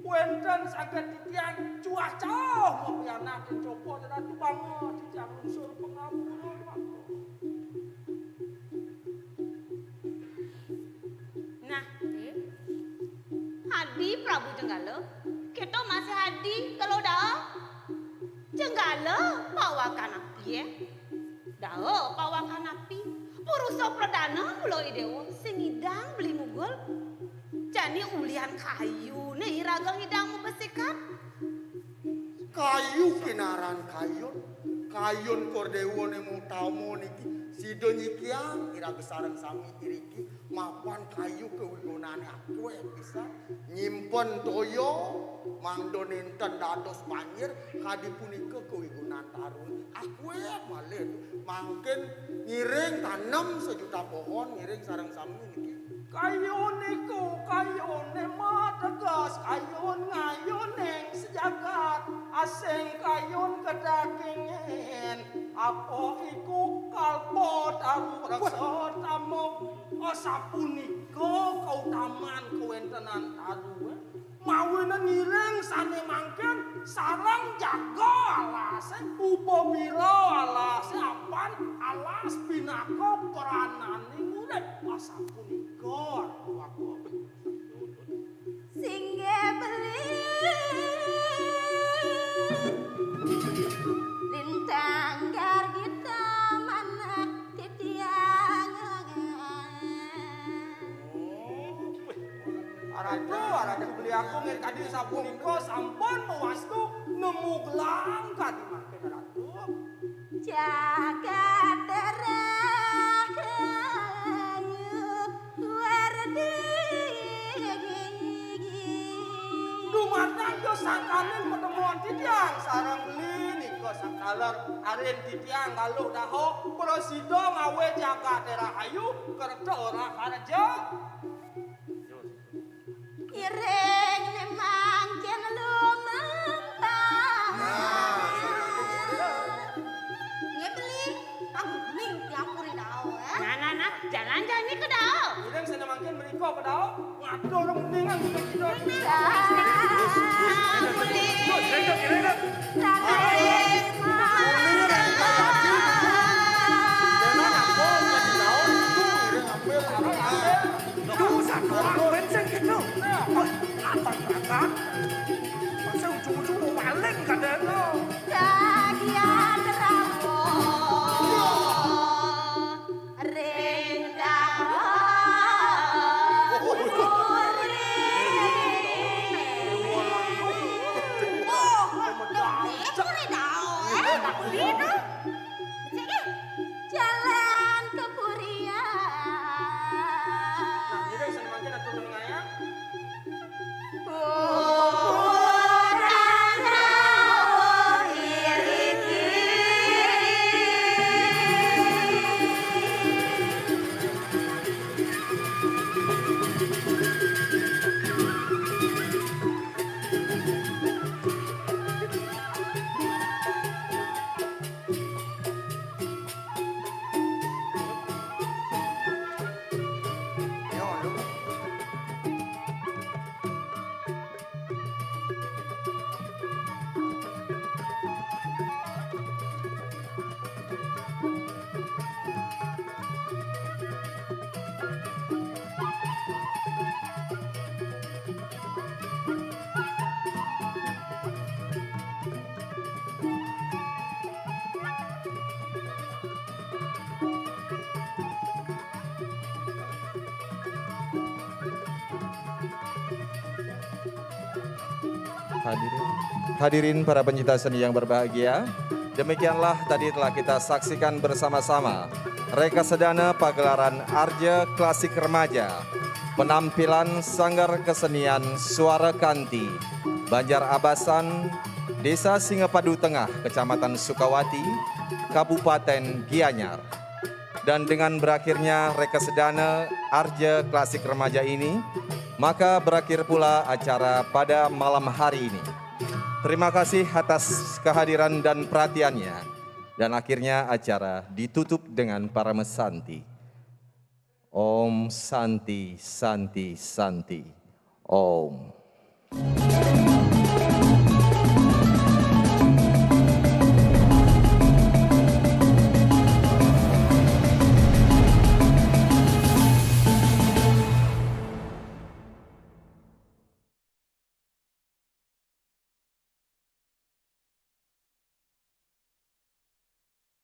Wenten saged di tiang cuaca mapi anak copo ratu banget di tiang lungsur pengampura. Nah, Hadi Prabu Jenggala, kita masih Hadi kalau dah Jenggala pawakan api ya. Dah pawakan api. Purusa perdana mulai dewa singidang beli mugul. Jani ulian kayu nih ragang hidangmu besikan. Kayu kinaran kayun kordewo nemu tamu niki sido nyikiang ira besareng sami iriki mapan kayu kewigunane aku yang bisa nyimpen toyo mangdo nenten dados banjir kadi punika kewigunan tarun aku ya malih mangken ngiring tanem sejuta pohon ngiring sareng sami niki Kayun iku kayun mah tegas kayun ngayun neng sejagat asing kayun kedagingen apa iku kalpo taru raksa tamu sapunika kautaman kawentenan taru mawene ngiring sane mangken sareng jaga alase upamira alase apan alas pinaka peranane urip sapunika aku Singge beli lintang gar kita mana titiang arada beli aku ngir kadi sapunika sampun mewastu nemu gelang kadi mangken ratu jaga terang wardi dumateng yo sangkanen pertemuan titiang sareng beli nika sakaler aren titiang galuh daho prasida ngawe jaga terahayu kerja ora karja ireng nemang jen lumentang Nggak beli, kamu bening tiapuri dao Nah, jalan-jalan ni ke dah. ireng sana mangken mriko pedao ngatur mendingan kita Kagian rawo rendah jalan kepurian ireng sana mangken atur ngaya Hadirin para pencinta seni yang berbahagia, demikianlah tadi telah kita saksikan bersama-sama reka sedana pagelaran Arja Klasik Remaja, penampilan Sanggar Kesenian Suara Kanti, Banjar Abasan, Desa Singapadu Tengah, Kecamatan Sukawati, Kabupaten Gianyar. Dan dengan berakhirnya Rekasedana Arja Klasik Remaja ini, maka berakhir pula acara pada malam hari ini. Terima kasih atas kehadiran dan perhatiannya. Dan akhirnya acara ditutup dengan para mesanti. Om Santi Santi Santi. Om.